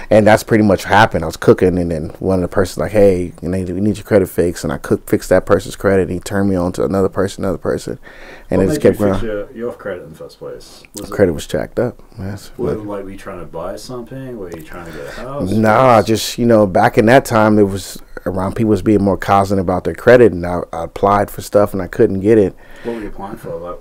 And that's pretty much what happened. I was cooking, and then one of the persons like, hey, we need your credit fixed, and I fixed that person's credit, and he turned me on to another person, and it just kept growing. Your credit in the first place? Credit was jacked up. Yes. Were you trying to buy something? Were you trying to get a house? Nah, just, back in that time, it was around people was being more cognizant about their credit, and I applied for stuff, and I couldn't get it. What were you applying for?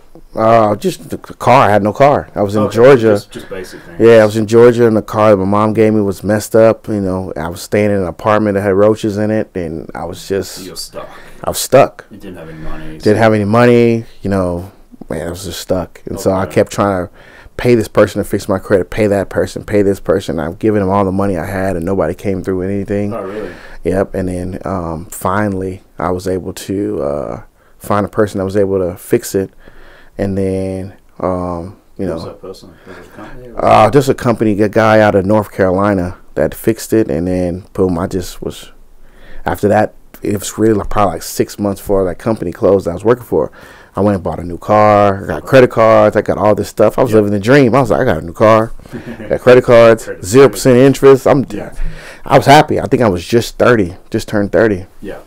Just the car. I had no car. I was in Georgia. Just basic things. Yeah, I was in Georgia, and the car that my mom gave me was messed up. I was staying in an apartment that had roaches in it, and I was just... You're stuck. I was stuck. You didn't have any money. Didn't have any money, man, I was just stuck. And so I kept trying to pay this person to fix my credit, pay that person, pay this person. I'm giving them all the money I had, and nobody came through with anything. Oh, really? Yep, and then finally I was able to find a person that was able to fix it, and then... Who was that person? Was it a company? Just a company, a guy out of North Carolina that fixed it, and then boom, I just was. After that, it was really probably like 6 months before that company closed that I was working for. I went and bought a new car. I got credit cards. I got all this stuff. I was living the dream. I was like, I got a new car, got credit cards, 0% interest. I was happy. I think I was just 30, just turned 30. Yeah.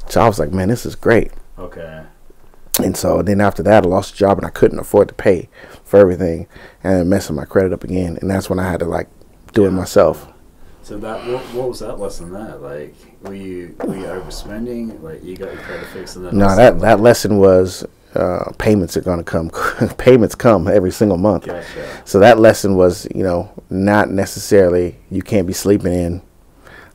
So I was like, man, this is great. Okay. And so then after that, I lost a job, and I couldn't afford to pay for everything, and it messing my credit up again. And that's when I had to do it myself. So what was that lesson there? Like, were you overspending? Like, you got your credit fixed, and then no, that lesson was payments are going to come. Payments come every single month. Gotcha. So that lesson was, not necessarily you can't be sleeping in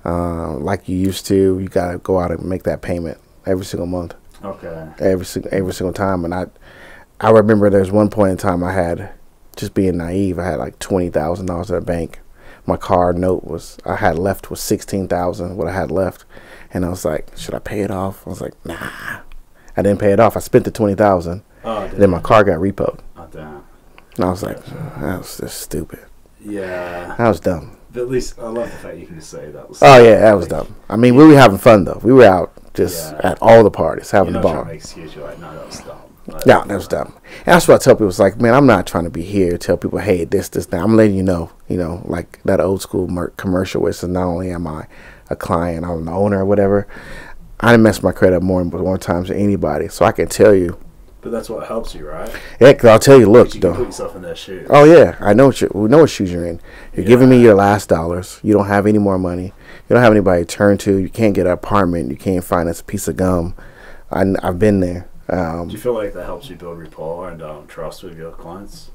like you used to. You got to go out and make that payment every single month. Okay. Every single time, and I remember there's one point in time I had, just being naive, I had like $20,000 in the bank. My car note I had left was $16,000. What I had left, and I was like, should I pay it off? I was like, nah. I didn't pay it off. I spent the $20,000. Then my car got repoed. Oh, damn. And I was like, that was just stupid. Yeah. That was dumb. But at least I love the fact you can just say that was. Oh yeah, that was dumb. I mean, we were having fun though. We were out just at all the parties having a ball. You're not trying to make excuse. You're like, no, that was dumb. No, that was dumb. And that's what I tell people. It's like, man, I'm not trying to be here. Tell people, hey, this, that. I'm letting you know, like that old school commercial where it says, not only am I a client, I'm the owner or whatever. I done messed my credit up more times than anybody, so I can tell you. But that's what helps you, right? Yeah, because I'll tell you, look, you can put yourself in their shoes. Oh yeah, we know what shoes you're in. You're giving me your last dollars. You don't have any more money. You don't have anybody to turn to. You can't get an apartment. You can't finance a piece of gum. I've been there. Do you feel like that helps you build rapport and trust with your clients?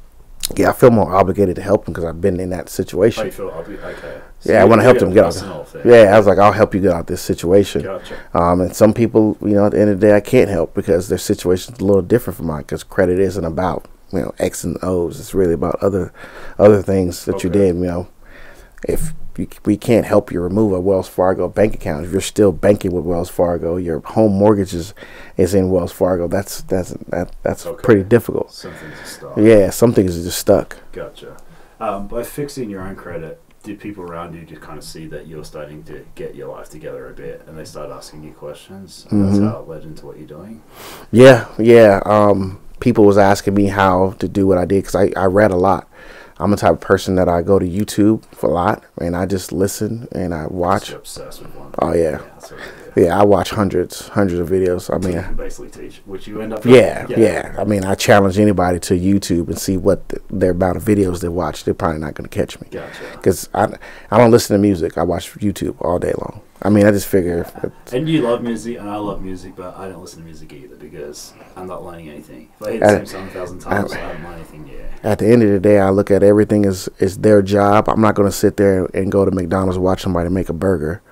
Yeah, I feel more obligated to help them because I've been in that situation. Oh, you feel obligated? Okay. So yeah, I want to help them get out. Yeah, I was like, I'll help you get out this situation. Gotcha. And some people, at the end of the day, I can't help because their situation's a little different from mine. Because credit isn't about X and O's. It's really about other things that you did. If we can't help you remove a Wells Fargo bank account, if you're still banking with Wells Fargo, your home mortgage is in Wells Fargo. That's pretty difficult. Something's just stuck. Yeah, something's just stuck. Gotcha. By fixing your own credit, did people around you just kind of see that you're starting to get your life together a bit, and they start asking you questions, and that's how it led into what you're doing? Yeah. People was asking me how to do what I did because I read a lot. I'm the type of person that I go to YouTube for a lot, and I just listen and I watch. You're obsessed with one. Oh yeah, yeah. I watch hundreds of videos. I mean, you can basically teach, which you end up. Yeah. I mean, I challenge anybody to YouTube and see what their amount of videos they watch. They're probably not going to catch me. Gotcha. Because I don't listen to music. I watch YouTube all day long. I mean, I just figure. And you love music, and I love music, but I don't listen to music either because I'm not learning anything. If I hear the same song 1,000 times, I haven't learned anything yet. At the end of the day, I look at everything as their job. I'm not going to sit there and go to McDonald's and watch somebody make a burger.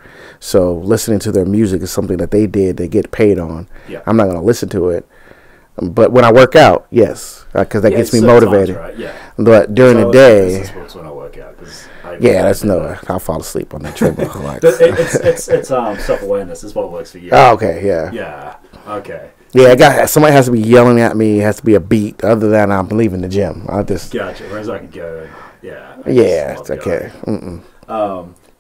So listening to their music is something that they did. They get paid on. Yeah. I'm not going to listen to it. But when I work out, yes, because that gets me motivated. Right, yeah. But during the day, when I work out, I'll fall asleep on that treadmill. it's self-awareness is what works for you. Oh, okay, yeah. Yeah, okay. Yeah, somebody has to be yelling at me. It has to be a beat. Other than I'm leaving the gym. I just gotcha. Whereas I can go, it's okay.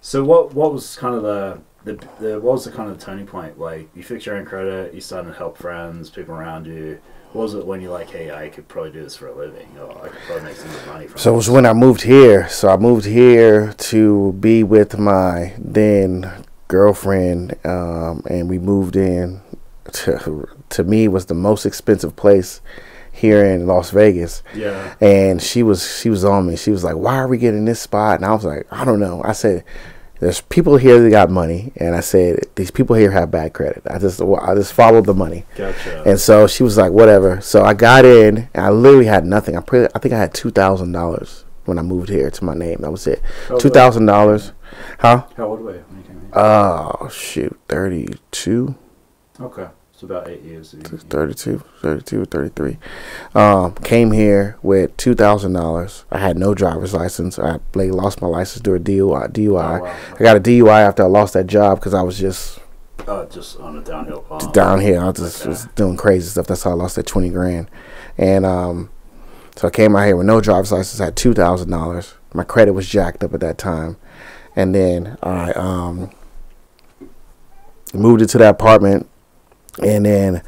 So what was kind of what was the kind of turning point? Like, you fixed your own credit, you started to help friends, people around you. Was it when you're like, hey, I could probably do this for a living, or I could probably make some money from So it this? was when I moved here. So I moved here to be with my then girlfriend, and we moved in. To me, was the most expensive place here in Las Vegas. Yeah. And she was on me. She was like, "Why are we getting this spot?" And I was like, "I don't know." I said, "There's people here that got money," and I said, "These people here have bad credit." I just followed the money. Gotcha. And so she was like, "Whatever." So I got in, and I literally had nothing. I think I had $2,000 when I moved here to my name. That was it. $2,000. Huh? How old were you when you came here? Oh shoot, 32. Okay. It's about 8 years. 32 or 33. Came here with $2,000. I had no driver's license. I lost my license through a DUI. Oh, wow. I got a DUI after I lost that job because I was just on a downhill path. down here. I was doing crazy stuff. That's how I lost that 20 grand. And so I came out here with no driver's license. I had $2,000. My credit was jacked up at that time. And then I moved into that apartment. And then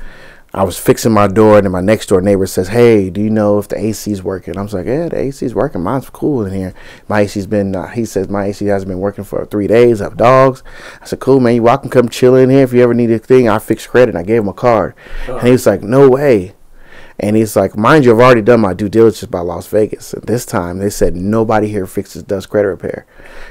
I was fixing my door, and then my next door neighbor says, "Hey, do you know if the AC's working?" I was like, "Yeah, the AC's working. Mine's cool in here. My AC's been," he says, "my AC hasn't been working for 3 days. I have dogs." I said, "Cool, man. You're welcome. Come chill in here. If you ever need a thing, I fix credit." And I gave him a card. And he was like, "No way." And he's like, "Mind you, I've already done my due diligence by Las Vegas. And this time, they said nobody here does credit repair.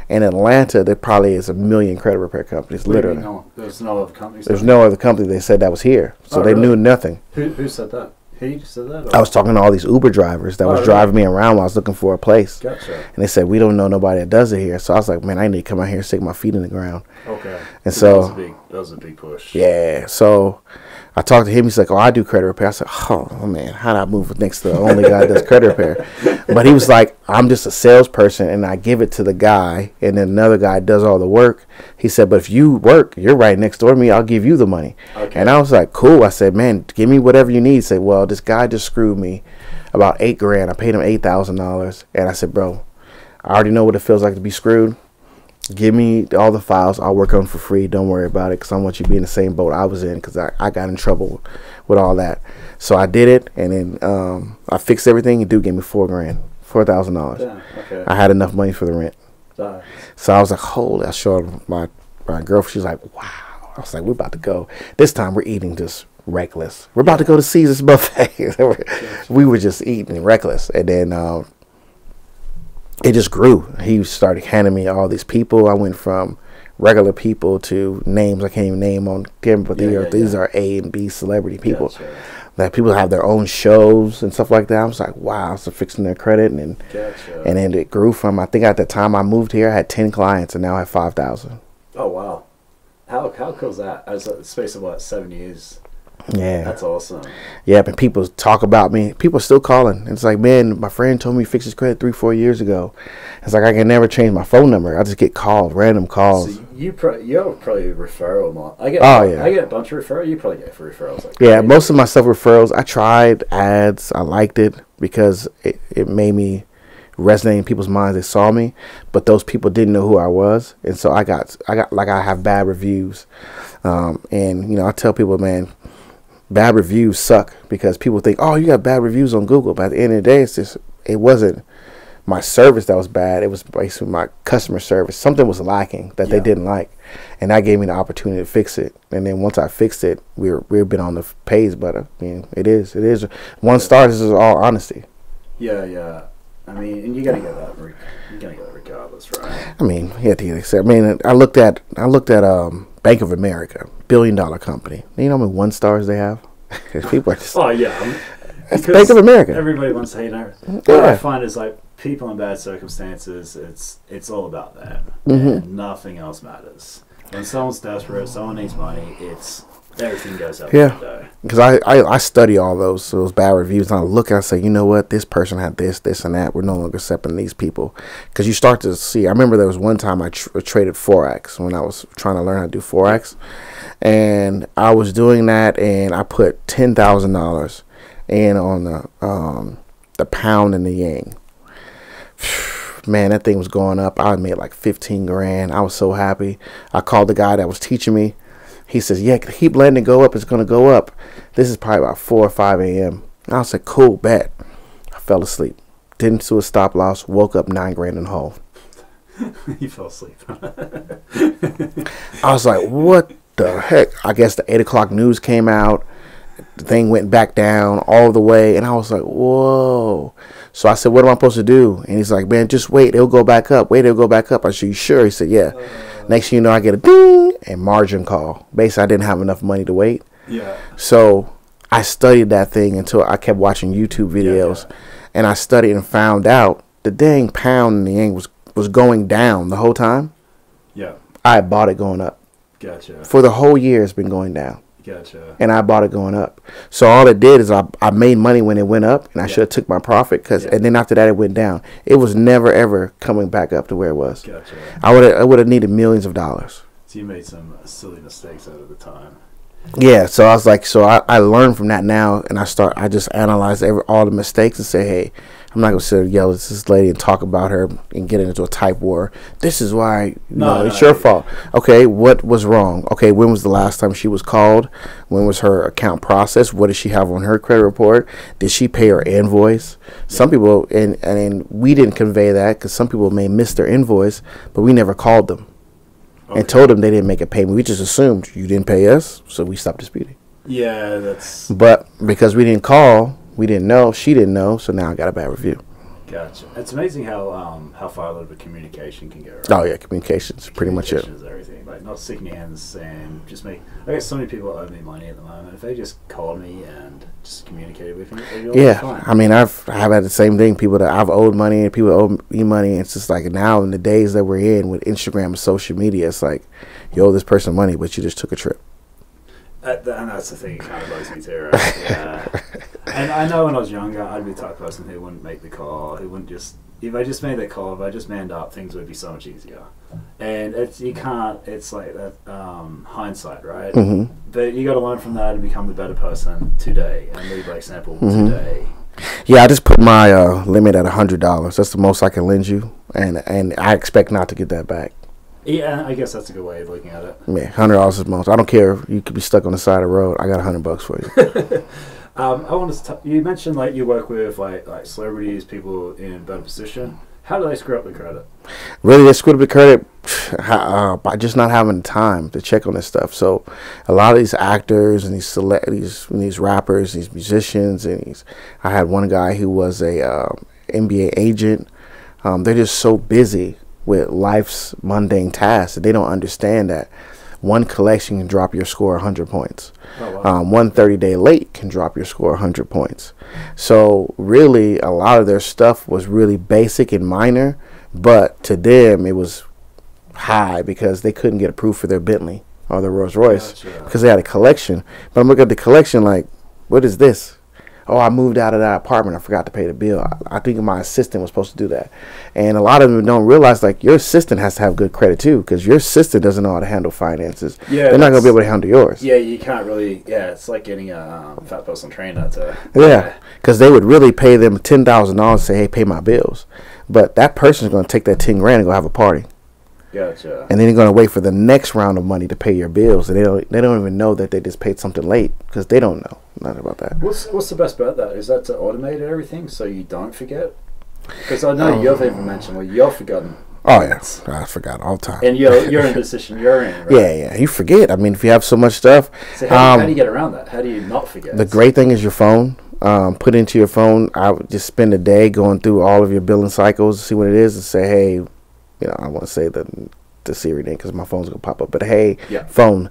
In Atlanta, there probably is a million credit repair companies, literally. No, there's no other companies. There's no other company they said that was here. So they knew nothing. Who said that? He said that? Or? I was talking to all these Uber drivers that was driving me around while I was looking for a place. Gotcha. And they said, "We don't know nobody that does it here." So I was like, "Man, I need to come out here and stick my feet in the ground." Okay. And so that was a big push. Yeah. So I talked to him. He's like, "Oh, I do credit repair." I said, "Oh man, how did I move next to the only guy that does credit repair?" But he was like, "I'm just a salesperson, and I give it to the guy, and then another guy does all the work." He said, "But if you work, you're right next door to me. I'll give you the money." Okay. And I was like, "Cool." I said, "Man, give me whatever you need." He said, "Well, this guy just screwed me about $8 grand. I paid him $8,000." And I said, "Bro, I already know what it feels like to be screwed. Give me all the files. I'll work on them for free. Don't worry about it, because I want you to be in the same boat I was in, because I got in trouble with all that." So I did it, and then I fixed everything. And dude gave me $4,000. Yeah, okay. I had enough money for the rent. Nice. So I was like, holy. I showed my girlfriend. She's like, "Wow." I was like, "We're about to go. This time we're eating just reckless. We're about to go to Caesar's buffet." We were just eating reckless. And then it just grew. He started handing me all these people. I went from regular people to names I can't even name on camera, but these are A and B celebrity people. Gotcha. That people have their own shows and stuff like that. I was like, wow. So fixing their credit, and then it grew from, I think at the time I moved here, I had 10 clients, and now I have 5,000. Oh wow, how cool is that? As a space of what, 7 years? Yeah, that's awesome. Yeah, but people talk about me. People are still calling. It's like, "Man, my friend told me to fix his credit 3-4 years ago." It's like, I can never change my phone number. I just get called, random calls. So you're probably referral more. I get a bunch of referrals. You probably get referrals. Like yeah, most of my stuff referrals. I tried ads. I liked it because it made me resonate in people's minds. They saw me, but those people didn't know who I was, and so I got like, I have bad reviews, and I tell people, man, bad reviews suck, because people think, "Oh, you got bad reviews on Google." But at the end of the day, it wasn't my service that was bad. It was basically my customer service. Something was lacking that they didn't like, and that gave me the opportunity to fix it. And then once I fixed it, we've been on the page. But I mean, it is 1 star. This is all honesty. Yeah. I mean, and you gotta get that. You gotta get that regardless, right? I mean, I looked at Bank of America, $1 billion company. You know how many 1 stars they have? People are just. Oh yeah, it's Bank of America. Everybody wants to hate everything. Yeah. What I find is, like, people in bad circumstances, it's all about them, and nothing else matters. When someone's desperate, someone needs money, everything goes up. Yeah, because I study all those bad reviews, and I look and I say, you know what, this person had this, and that. We're no longer accepting these people, because you start to see. I remember there was one time I traded Forex when I was trying to learn how to do Forex, and I was doing that, and I put $10,000 in on the pound and the yen. Man, that thing was going up. I made like 15 grand. I was so happy. I called the guy that was teaching me. He says, yeah, keep letting it go up. It's going to go up. This is probably about 4 or 5 a.m. I was like, cool, bet. I fell asleep. Didn't do a stop loss. Woke up $9,000 in the hole. You fell asleep. I was like, what the heck? I guess the 8 o'clock news came out. The thing went back down all the way. And I was like, whoa. So I said, what am I supposed to do? And he's like, man, just wait. It'll go back up. Wait, it'll go back up. I said, you sure? He said, yeah. Next thing you know, I get a ding and margin call. Basically, I didn't have enough money to wait. Yeah. So I studied that thing until I kept watching YouTube videos. Yeah. And I studied and found out the dang pound in the yen was going down the whole time. Yeah. I bought it going up. Gotcha. For the whole year, it's been going down. Gotcha. And I bought it going up. So all it did is I made money when it went up, and I should have took my profit. And then after that, it went down. It was never, ever coming back up to where it was. Gotcha. I would have needed millions of dollars. So you made some silly mistakes out of the time. Yeah, so I was like, I learned from that now, and I just analyze all the mistakes and say, hey, I'm not gonna sit and yell at this lady and talk about her and get into a type war. This is why it's your fault. Okay, what was wrong? Okay, when was the last time she was called? When was her account processed? What did she have on her credit report? Did she pay her invoice? Yeah. Some people, and we didn't convey that because some people may miss their invoice, but we never called them. Okay. And told them they didn't make a payment. We just assumed you didn't pay us, so we stopped disputing. Yeah, that's... But because we didn't call, we didn't know, she didn't know, so now I got a bad review. Gotcha. It's amazing how far a little bit of communication can go. Right? Oh, yeah, communication's pretty much it. Is everything. Like, not sticking hands and just make... I guess so many people owe me money at the moment. If they just called me and just communicated with me, they'd be all fine. I mean, I've had the same thing. People that I've owed money and people owe me money. It's just like now in the days that we're in with Instagram and social media, it's like you owe this person money, but you just took a trip. And that's the thing, it kind of bugs me too, right? Yeah. And I know when I was younger, I'd be the type of person who wouldn't make the call, who wouldn't just... If I just made that call, if I just manned up, things would be so much easier. And it's like that hindsight, right? Mm-hmm. But you got to learn from that and become the better person today and lead by example today. Yeah, I just put my limit at $100. That's the most I can lend you, and I expect not to get that back. Yeah, I guess that's a good way of looking at it. Yeah, $100 is the most. I don't care. You could be stuck on the side of the road. I got $100 for you. I want to. You mentioned like you work with like celebrities, people in better position. How do they screw up the credit? Really, they screw up the credit by just not having the time to check on this stuff. So, a lot of these actors and these rappers, these musicians, and I had one guy who was a NBA agent. They're just so busy with life's mundane tasks that they don't understand that one collection can drop your score 100 points. Oh, wow. One 30-day late can drop your score 100 points. So really, a lot of their stuff was really basic and minor, but to them it was high because they couldn't get approved for their Bentley or their Rolls Royce because they had a collection. But I'm looking at the collection like, what is this? Oh, I moved out of that apartment. I forgot to pay the bill. I think my assistant was supposed to do that. And a lot of them don't realize, like, your assistant has to have good credit, too, because your assistant doesn't know how to handle finances. Yeah, they're not going to be able to handle yours. Yeah, you can't really, it's like getting a fat person trainer to... Yeah, because they would really pay them $10,000 and say, hey, pay my bills. But that person's going to take that $10,000 and go have a party. Gotcha. And then you're going to wait for the next round of money to pay your bills. And they don't even know that they just paid something late because they don't know nothing about that. What's the best about that? Is that to automate everything so you don't forget? Because I know you've even mentioned you've forgotten. Oh, yeah. I forgot all the time. And you're in the position you're in, right? Yeah. You forget. I mean, if you have so much stuff. So how do you get around that? How do you not forget? The great thing is your phone. Put into your phone. I would just spend a day going through all of your billing cycles, see what it is, and say, hey, I want to say the Siri name because my phone's going to pop up. But hey, phone,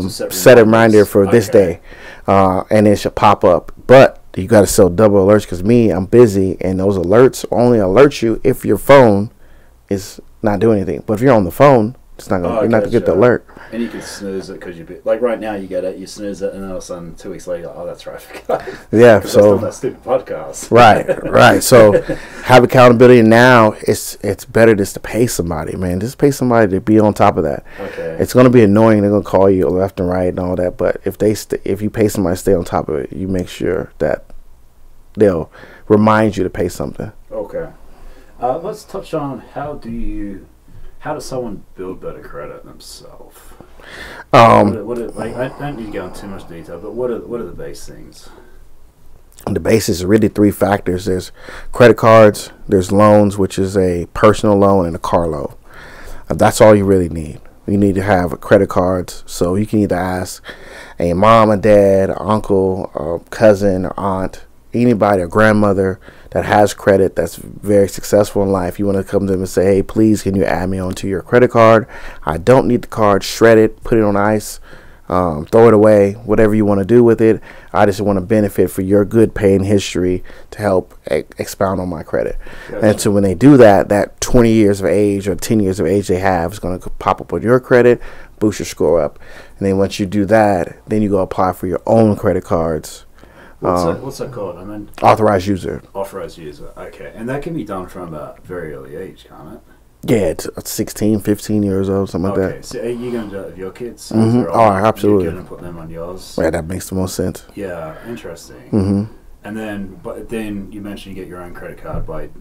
set a reminder for this day, and it should pop up. But you got to set double alerts because I'm busy, and those alerts only alert you if your phone is not doing anything. But if you're on the phone, it's not going. You're not going to get the alert. And you can snooze it because like right now you get it, you snooze it, and then all of a sudden 2 weeks later, oh, that's right, I forgot. Yeah, so that stupid podcast. Right. So have accountability now. It's better just to pay somebody, man. Just pay somebody to be on top of that. Okay. It's going to be annoying. They're going to call you left and right and all that. But if you pay somebody to stay on top of it, you make sure that they'll remind you to pay something. Okay. Let's touch on how does someone build better credit themselves? Like, I don't need to go into too much detail, but what are the base things? The basis is really three factors. There's credit cards, there's loans, which is a personal loan, and a car loan. That's all you really need. You need to have credit cards, so you can either ask a mom, a dad, an uncle, a cousin, or aunt, anybody, a grandmother that has credit that's very successful in life. You want to come to them and say, hey, please, can you add me onto your credit card? I don't need the card. Shred it, put it on ice, throw it away, whatever you want to do with it. I just want to benefit for your good paying history to help expound on my credit. Gotcha. And so when they do that, that 20 years of age or 10 years of age they have is going to pop up on your credit, boost your score up. And then once you do that, then you go apply for your own credit cards. What's that called? I mean, authorized user. Authorized user. Okay, and that can be done from a very early age, can't it? Yeah, it's 16, 15 years old, something like that. Okay, so are you going to do it with your kids? Mm-hmm. Oh, absolutely. You're going to put them on yours? Yeah, that makes the most sense. Yeah, interesting. Mm-hmm. And then you mentioned you get your own credit card by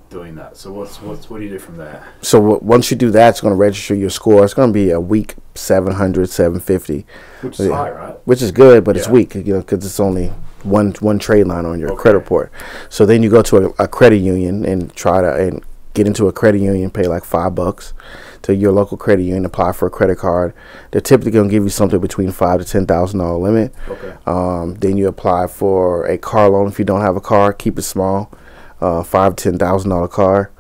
doing that. So what do you do from there? So once you do that, it's going to register your score. It's going to be a week 700, 750. Which is high, right? Which is good, but it's weak, because it's only one trade line on your credit report. So then you go to a credit union and try to get into a credit union, pay like $5 to your local credit union, apply for a credit card. They're typically going to give you something between $5,000 to $10,000 limit. Okay. Then you apply for a car loan. If you don't have a car, keep it small, $5,000 to $10,000 car.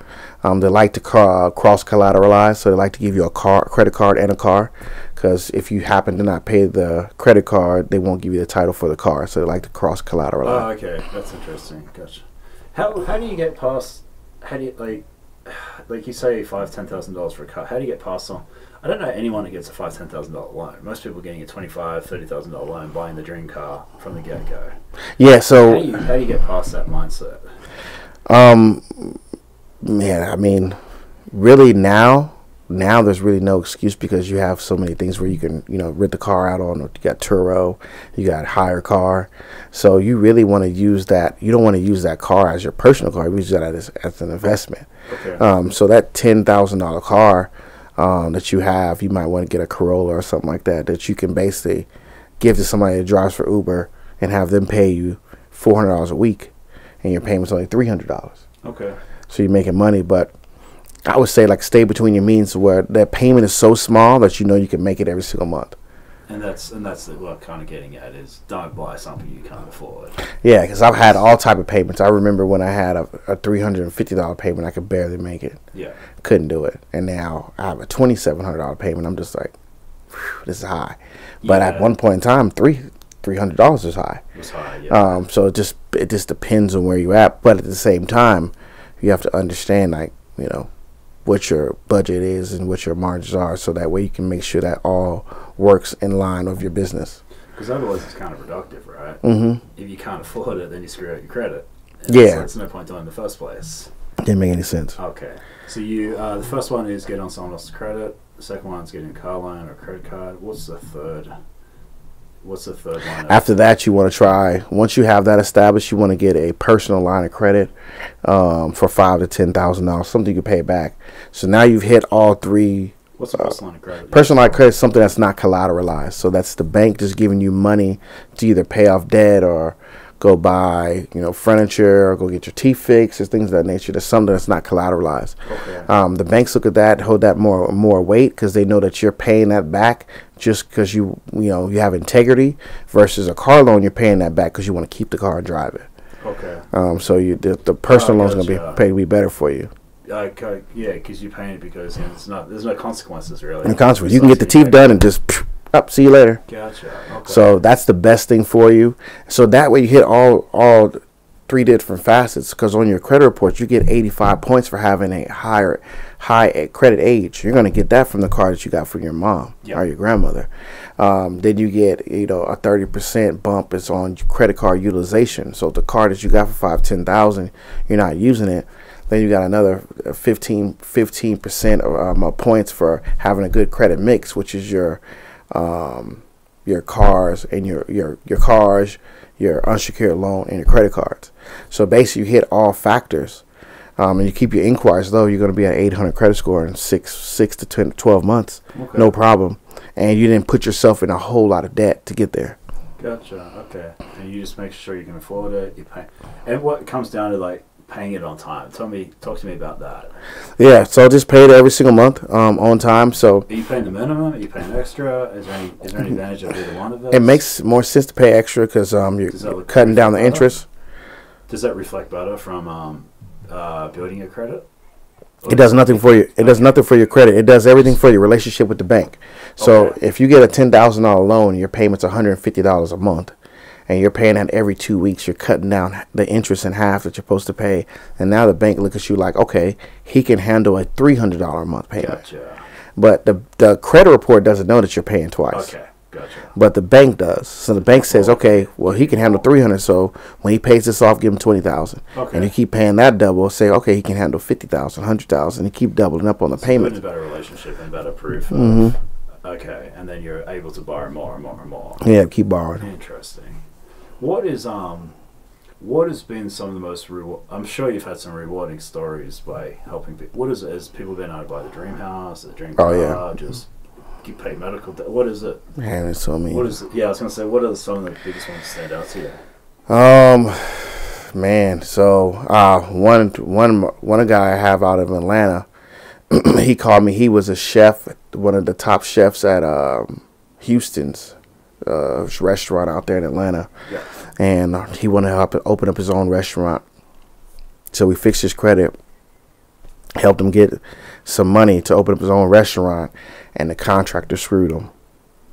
They like to cross collateralize, so they like to give you a credit card and a car, because if you happen to not pay the credit card, they won't give you the title for the car, so they like to cross collateralize. Oh, okay, that's interesting. Gotcha. How do you get past? How do you like you say $5,000-$10,000 for a car? How do you get past on? I don't know anyone that gets a $5,000-$10,000 loan. Most people are getting a $25,000-$30,000 loan, buying the dream car from the get go. Yeah. So how do you get past that mindset? Man, I mean, really now there's really no excuse, because you have so many things where you can, rent the car out on. You got Turo, you got hire car. So you really want to use that. You don't want to use that car as your personal car. You use that as an investment. Okay. So that $10,000 car that you have, you might want to get a Corolla or something like that you can basically give to somebody that drives for Uber and have them pay you $400 a week, and your payment's only $300. Okay. So you're making money, but I would say stay between your means, where that payment is so small that you can make it every single month. And that's what I'm kind of getting at is don't buy something you can't afford. Yeah, because I've had all type of payments. I remember when I had a $350 payment, I could barely make it. Yeah. Couldn't do it. And now I have a $2,700 payment. I'm just like, this is high. But at one point in time, $300 is high. It was high, yeah. So it just depends on where you're at. But at the same time, you have to understand, what your budget is and what your margins are, so that way you can make sure that all works in line with your business. Because otherwise it's counterproductive, right? Mm-hmm. If you can't afford it, then you screw out your credit. Yeah. So it's no point doing it in the first place. Didn't make any sense. Okay. So you, the first one is get on someone else's credit. The second one is getting a car loan or a credit card. What's the third line? After that, you want to try, once you have that established, you want to get a personal line of credit for $5,000 to $10,000, something you can pay back. So now you've hit all three. What's a personal line of credit? Personal line of credit is something that's not collateralized. So that's the bank just giving you money to either pay off debt or go buy, furniture, or go get your teeth fixed, or things of that nature. There's something that's not collateralized. Okay. The banks look at that, hold that more weight, because they know that you're paying that back just because you have integrity, versus a car loan, you're paying that back because you want to keep the car and drive it. Okay. So the personal loan is going to be better for you. Yeah, because you're paying it because there's no consequences really. No consequences. You can get the teeth done and just see you later. Gotcha. Okay. So that's the best thing for you. So that way you hit all three different facets, because on your credit report you get 85 points for having a high credit age. You're going to get that from the card that you got from your mom or your grandmother. Then you get a 30% bump is on credit card utilization. So the card that you got for $5,000-$10,000, you're not using it. Then you got another 15% of points for having a good credit mix, which is your cars and your cars, your unsecured loan, and your credit cards. So basically, you hit all factors, and you keep your inquiries low. You're going to be at 800 credit score in 6 to 12 months, no problem. and you didn't put yourself in a whole lot of debt to get there. Gotcha. Okay. And you just make sure you can afford it. You pay, and what comes down to like paying it on time. Talk to me about that. Yeah, so just pay it every single month on time. So are you paying the minimum? Are you paying extra? Is there any advantage of either one of those? it makes more sense to pay extra because you're cutting down the interest. Does that reflect better from building your credit? It does nothing for you. It does nothing for your credit. It does everything for your relationship with the bank. So if you get a $10,000 loan, your payment's $150 a month, and you're paying that every 2 weeks, you're cutting down the interest in half that you're supposed to pay. And now the bank looks at you like, okay, he can handle a $300 a month payment. Gotcha. But the credit report doesn't know that you're paying twice. Okay, gotcha. But the bank does. So the bank says, okay, well, he can handle 300. So when he pays this off, give him 20,000. Okay. And you keep paying that double. Say, okay, he can handle 50,000, 100,000. You keep doubling up on the payment. It's a better relationship and better proof. Of, okay, and then you're able to borrow more and more and more. Yeah, keep borrowing. Interesting. What has been some of the most I'm sure you've had some rewarding stories by helping people. What is it? Has people been able to buy the dream house, the dream car, just you pay medical debt? What is it? Man, it's so mean. What is it? Yeah, I was gonna say, what are some of the biggest ones that stand out to you? Man, so one guy I have out of Atlanta, he called me. He was a chef, one of the top chefs at Houston's restaurant out there in Atlanta. Yeah. And he wanted to help open up his own restaurant. So we fixed his credit, helped him get some money to open up his own restaurant, and the contractor screwed him.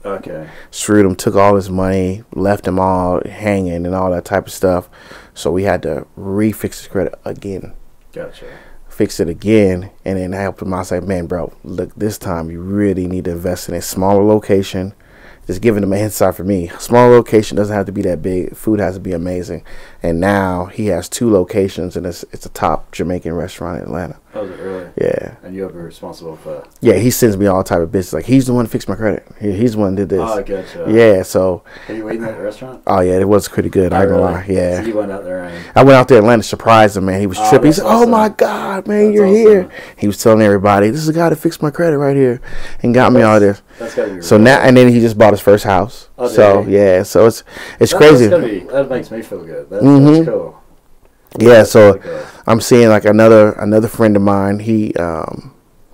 Okay. Screwed him, took all his money, left him all hanging and all that type of stuff. So we had to refix his credit again. Gotcha. Fix it again, and then I helped him out. I said, man, bro, look, this time you really need to invest in a smaller location. Just giving them an insight for me. Small location doesn't have to be that big. Food has to be amazing. And now he has 2 locations, and it's a top Jamaican restaurant in Atlanta. Oh, is it really? Yeah. And you're responsible for... Yeah, he sends me all type of business. Like, he's the one who fixed my credit. He's the one who did this. Oh, gotcha. Yeah, so... Are you eating at the restaurant? Oh, yeah, it was pretty good. I ain't gonna lie. Yeah. So you went out there and... I went out there in Atlanta, surprised him, man. He was tripping. He said, awesome. oh, my God, man, That's you're awesome. here. He was telling everybody, this is the guy that fixed my credit right here and got me all this. That's gotta be So real. now, and then he just bought his first house. Oh, So, did he? yeah, so it's crazy. That makes me feel good. That's cool. Yeah, so Really cool. I'm seeing like another friend of mine. He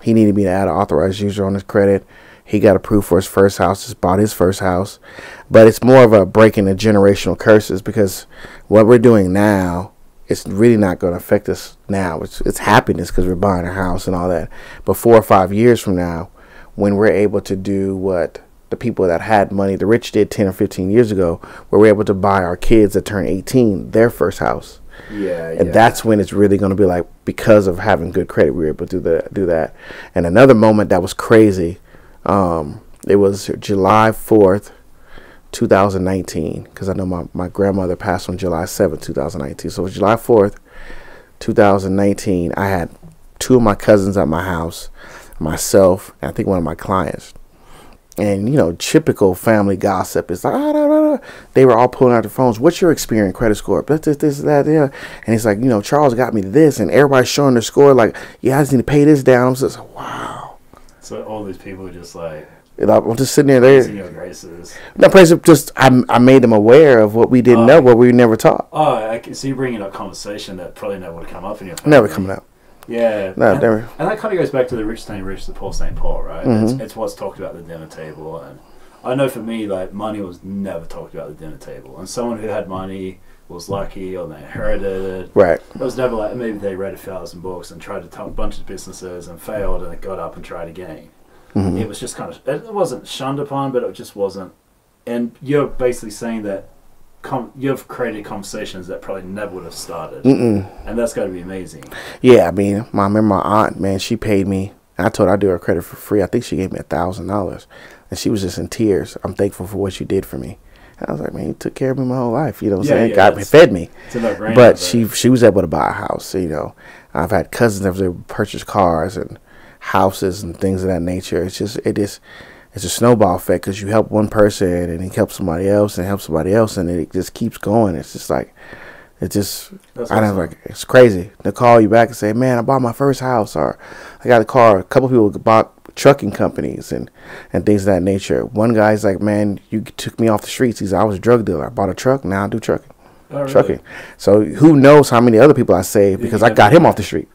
needed me to add an authorized user on his credit. He got approved for his first house. Just bought his first house, but it's more of a breaking the generational curses because what we're doing now, it's really not going to affect us now. It's happiness because we're buying a house and all that. But 4 or 5 years from now, when we're able to do what the people that had money, the rich did 10 or 15 years ago, where we're able to buy our kids that turn 18 their first house. Yeah. And that's when it's really going to be like, because of having good credit, we were able to do that. And another moment that was crazy, it was July 4th, 2019, because I know my grandmother passed on July 7th, 2019. So it was July 4th, 2019. I had 2 of my cousins at my house, myself, and I think one of my clients. And, you know, typical family gossip is like, they were all pulling out their phones. What's your Experian credit score? This, that, yeah. And it's like, you know, Charles got me this. And everybody's showing their score like, yeah, I just need to pay this down. I'm just, wow. So all these people are just like... I'm just sitting there. Your graces. No, just I made them aware of what we didn't know, what we never taught. Oh, I can see you bringing up conversation that probably never would have come up in your family. Never coming up. Yeah. No, never. And that kind of goes back to the rich staying rich, the poor staying poor, right? Mm-hmm. It's what's talked about at the dinner table. And I know for me, like, money was never talked about at the dinner table. And someone who had money was lucky or they inherited it. Right. It was never like, maybe they read 1,000 books and tried to tell a bunch of businesses and failed and it got up and tried again. Mm-hmm. It was just kind of, it wasn't shunned upon, but it just wasn't. And you're basically saying that you've created conversations that probably never would have started. And that's got to be amazing. Yeah, I mean, I remember my aunt, man, she paid me. I told her I'd do her credit for free. I think she gave me $1,000. And she was just in tears. I'm thankful for what you did for me. And I was like, man, you took care of me my whole life. You know what I'm saying? Got me, fed me. It's a no-brainer. But she was able to buy a house, you know. I've had cousins that was able to purchase cars and houses and things of that nature. It's a snowball effect because you help one person and he helps somebody else and helps somebody else and it just keeps going. It's just like, it's crazy to call you back and say, man, I bought my first house, or I got a car. A couple people bought trucking companies and things of that nature. One guy's like, man, you took me off the streets. He's, I was a drug dealer. I bought a truck. Now I do trucking. Oh, really? Trucking. So who knows how many other people I saved because I got him off the street.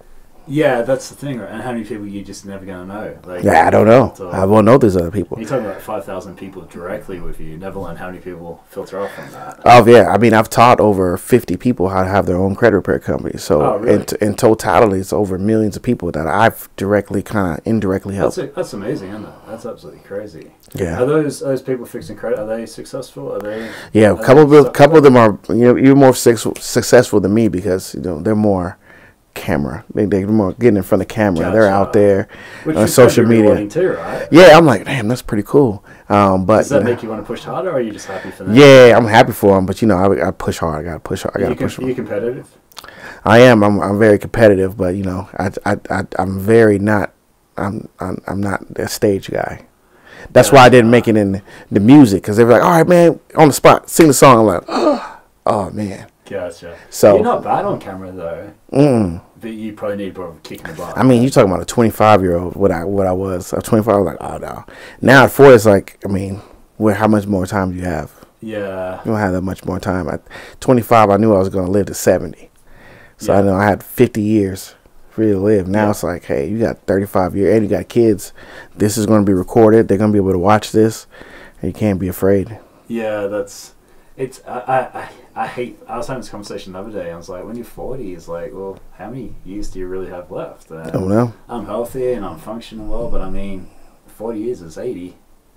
Yeah, that's the thing, right? And how many people you just never going to know? Like, Yeah, I don't know. I won't know there's other people. You're talking about 5,000 people directly with you, never learn how many people filter off from that. Oh, yeah. I mean, I've taught over 50 people how to have their own credit repair company. So really? in totality, it's over millions of people that I've directly, kind of indirectly helped. That's amazing, isn't it? That's absolutely crazy. Yeah. Are those people fixing credit, are they successful? Are they? Yeah, a couple of them are, even more successful than me because, they're more camera. They're more getting in front of camera. Gotcha. They're out there on Which social media too, right? Yeah, I'm like, damn, that's pretty cool. But does that make you want to push harder, or are you just happy for them? Yeah, I'm happy for them, but I push hard. I gotta push hard. Are you competitive? I am. I'm very competitive, but I'm very not. I'm not a stage guy. That's why I didn't make it in the music, because they were like, all right, man, on the spot, sing the song. I'm like, oh man. Gotcha. So you're not bad on camera though. But you probably need more of a kick in the butt. I mean, you're talking about a 25-year-old. What I was. At 25, I was like, oh no. Now at 40, it's like, I mean, how much more time do you have? Yeah. You don't have that much more time. At 25, I knew I was going to live to 70. So I know I had 50 years for you to live. Now it's like, hey, you got 35 years and you got kids. This is going to be recorded. They're going to be able to watch this, and you can't be afraid. Yeah, I hate. I was having this conversation the other day. I was like, when you're 40, it's like, well, how many years do you really have left? I don't know. I'm healthy and I'm functioning well, but I mean, 40 years is 80.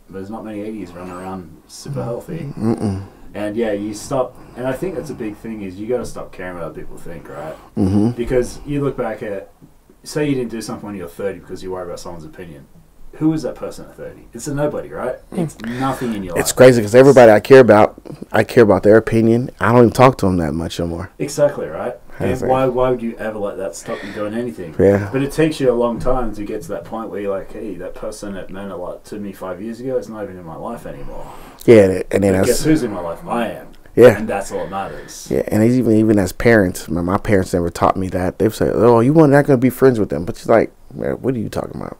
There's not many 80s running around super healthy. And yeah, you stop. And I think that's a big thing is you got to stop caring about what people think, right? Because you look back at, say you didn't do something when you're 30 because you worry about someone's opinion. Who is that person at 30? It's a nobody, right? It's nothing in your life. It's crazy because everybody I care about their opinion. I don't even talk to them that much anymore. Exactly, right? And why would you ever let that stop you doing anything? Yeah. But it takes you a long time to get to that point where you're like, hey, that person that meant a lot to me 5 years ago is not even in my life anymore. Yeah, and then guess who's in my life? I am. Yeah. And that's all that matters. Yeah, and even as parents, my parents never taught me that. They've said, oh, you weren't not going to be friends with them. But she's like, man, what are you talking about?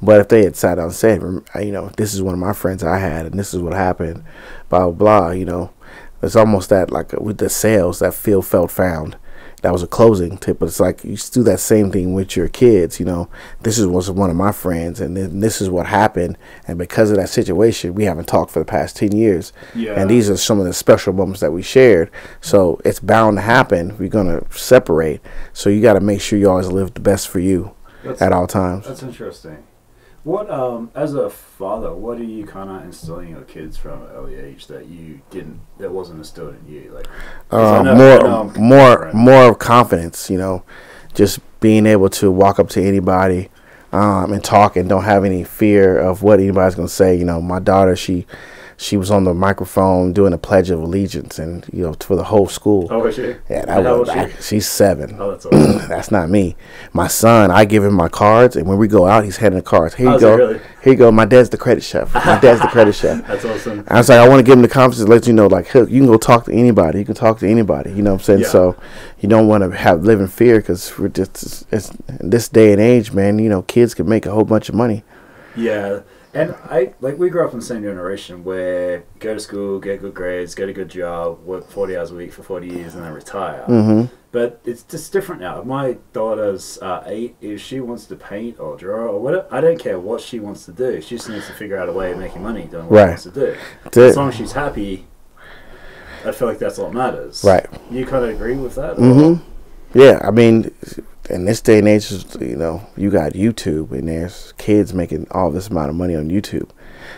But if they had sat down and said, this is one of my friends I had, and this is what happened, blah, blah, blah, it's almost that, like with the sales, that feel, felt, found. That was a closing tip, but it's like you do that same thing with your kids, This was one of my friends, and then this is what happened, and because of that situation, we haven't talked for the past 10 years. Yeah. And these are some of the special moments that we shared, so it's bound to happen. We're going to separate, so you got to make sure you always live the best for you at all times. That's interesting. What, as a father, what are you kind of instilling your kids from an early age that wasn't instilled in you? Like, more confidence, just being able to walk up to anybody, and talk and don't have any fear of what anybody's going to say. My daughter, she was on the microphone doing a Pledge of Allegiance, and for the whole school. Oh, was she? Yeah, she's 7. Oh, that's awesome. That's not me. My son, I give him my cards, and when we go out, he's handing the cards. Here you go. Really? Here you go. My dad's the credit chef. That's awesome. I was like, I want to give him the confidence to let you know, like, hey, you can go talk to anybody. You can talk to anybody. You know what I'm saying? Yeah. So you don't want to live in fear, because it's in this day and age, man. Kids can make a whole bunch of money. Yeah. And we grew up in the same generation where go to school, get good grades, get a good job, work 40 hours a week for 40 years, and then retire. But it's just different now. My daughter's 8. If she wants to paint or draw or whatever, I don't care what she wants to do. She just needs to figure out a way of making money doing what she wants to do. As long as she's happy, I feel like that's all that matters. Right. You kind of agree with that? Yeah, I mean, in this day and age, you got YouTube, and there's kids making all this amount of money on YouTube.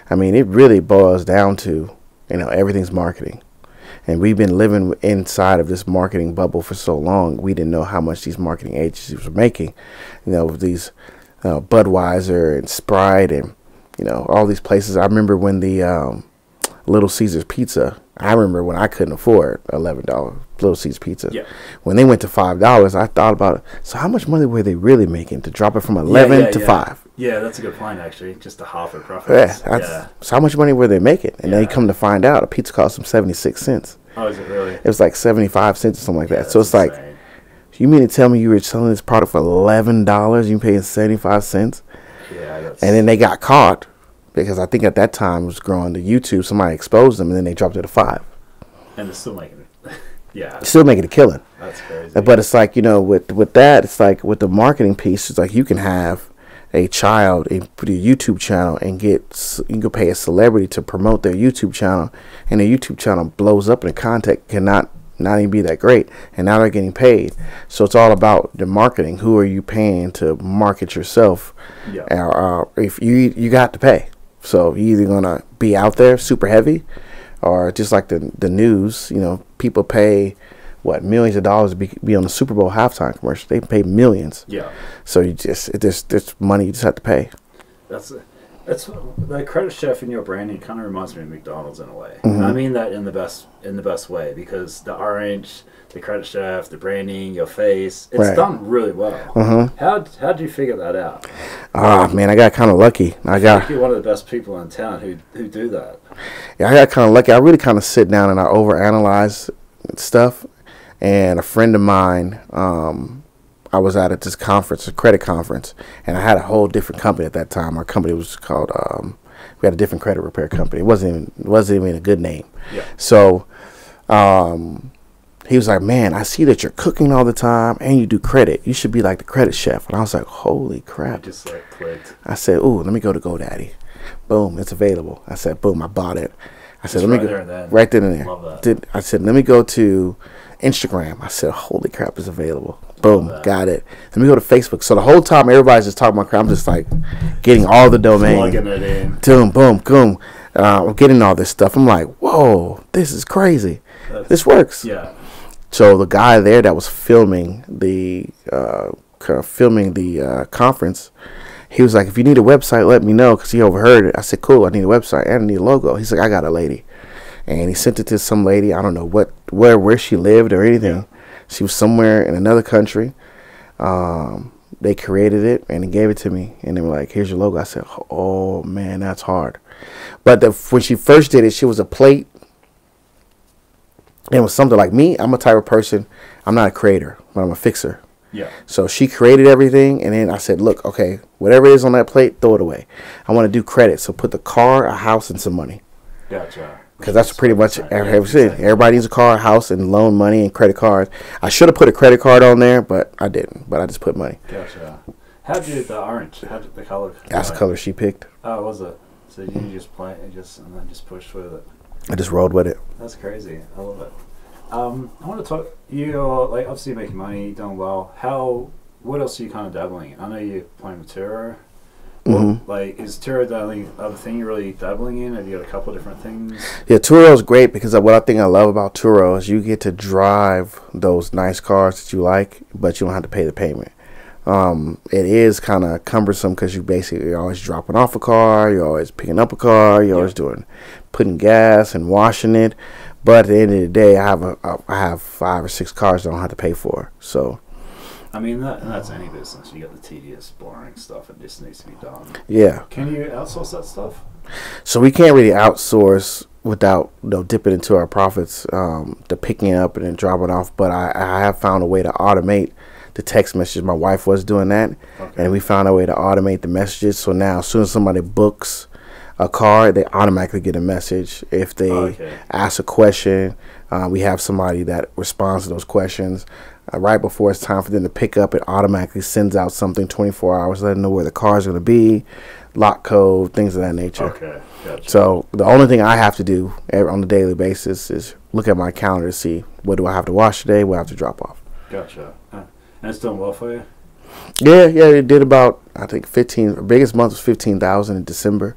I mean, it really boils down to, everything's marketing. And we've been living inside of this marketing bubble for so long, we didn't know how much these marketing agencies were making. With these Budweiser and Sprite and, all these places. I remember when the Little Caesars Pizza, I remember when I couldn't afford $11 Little Caesars Pizza. Yeah. When they went to $5, I thought about it. So how much money were they really making to drop it from 11 to 5? Yeah, that's a good point, actually. Just a half a profit. Yeah. So how much money were they making? And then you come to find out, a pizza cost them 76 cents. Oh, is it really? It was like 75 cents or something like that. So it's insane. Like, you mean to tell me you were selling this product for $11, you paying 75 cents? Yeah, that's... And then they got caught because I think at that time it was growing to YouTube. Somebody exposed them, and then they dropped it to 5. And they're still making it. Yeah. Still making a killing. That's crazy. But it's like, you know, with that, it's like with the marketing piece, it's like you can have a child put a YouTube channel and you can pay a celebrity to promote their YouTube channel, and their YouTube channel blows up and the content cannot not even be that great, and now they're getting paid. So it's all about the marketing. Who are you paying to market yourself? Yeah. If you got to pay, so you're either gonna be out there super heavy, or just like the news. You know, people pay what, millions of dollars to be on the Super Bowl halftime commercial. They pay millions. Yeah. So there's money you just have to pay. That's the credit chef in your branding kind of reminds me of McDonald's in a way. Mm-hmm. And I mean that in the best way, because the orange, the credit chef, the branding, your face, it's done really well. Mm-hmm. How'd you figure that out? Man, I got kind of lucky. You're one of the best people in town who do that. Yeah, I got kind of lucky. I really kind of sit down and I overanalyze stuff. And a friend of mine, I was at this conference, a credit conference, and I had a whole different company at that time. Our company was called, we had a different credit repair company. It wasn't even a good name. Yeah. So he was like, man, I see that you're cooking all the time and you do credit. You should be like the credit chef. And I was like, holy crap. Just like clicked. I said, ooh, let me go to GoDaddy. Boom, it's available. I said, boom, I bought it. I said, just let me go right then and there. Love that. I said, let me go to Instagram. I said, holy crap, it's available. Boom, got it. Let me go to Facebook. So the whole time everybody's just talking about crap, I'm just like getting all the domain. Plugging it in. Boom, boom, boom. I'm getting all this stuff. I'm like, whoa, this is crazy. This works. Yeah. So the guy there that was filming the conference, he was like, if you need a website, let me know, because he overheard it. I said, cool, I need a website and I need a logo. He's like, I got a lady. And he sent it to some lady. I don't know where she lived or anything. Yeah. She was somewhere in another country. They created it and he gave it to me. And they were like, here's your logo. I said, oh, man, that's hard. But when she first did it, she was a plate. And it was something like me. I'm a type of person. I'm not a creator, but I'm a fixer. Yeah. So she created everything. And then I said, look, okay, whatever is on that plate, throw it away. I want to do credit. So put the car, a house, and some money. Gotcha. Because that's pretty much everything. Everybody needs a car, a house, and loan money and credit cards. I should have put a credit card on there, but I didn't. But I just put money. Gotcha. How did the orange? How did the color? That's the color she picked. Oh, was it? So you just play and then just pushed with it. I just rolled with it. That's crazy. I love it. I want to talk. You're like obviously making money, doing well. What else are you kind of dabbling in? I know you're playing with Turo. Mm-hmm. Like, is Turo the other thing you're really dabbling in? Have you got a couple of different things? Yeah, Turo is great because what I think I love about Turo is you get to drive those nice cars that you like, but you don't have to pay the payment. It is kind of cumbersome because you're always dropping off a car, you're always picking up a car, you're always putting gas and washing it. But at the end of the day, I have 5 or 6 cars I don't have to pay for. So. I mean, that's any business. You got the tedious, boring stuff. It just needs to be done. Yeah. Can you outsource that stuff? So we can't really outsource without dipping into our profits, the picking up and then dropping off. But I have found a way to automate the text messages. My wife was doing that, and we found a way to automate the messages. So now, as soon as somebody books a car, they automatically get a message. If they ask a question, we have somebody that responds to those questions. Right before it's time for them to pick up, it automatically sends out something 24 hours, letting them know where the car is going to be, lock code, things of that nature. Okay, gotcha. So the only thing I have to do on a daily basis is look at my calendar to see what do I have to wash today, what I have to drop off. Gotcha. And it's doing well for you? Yeah, it did about, I think, 15. The biggest month was 15,000 in December.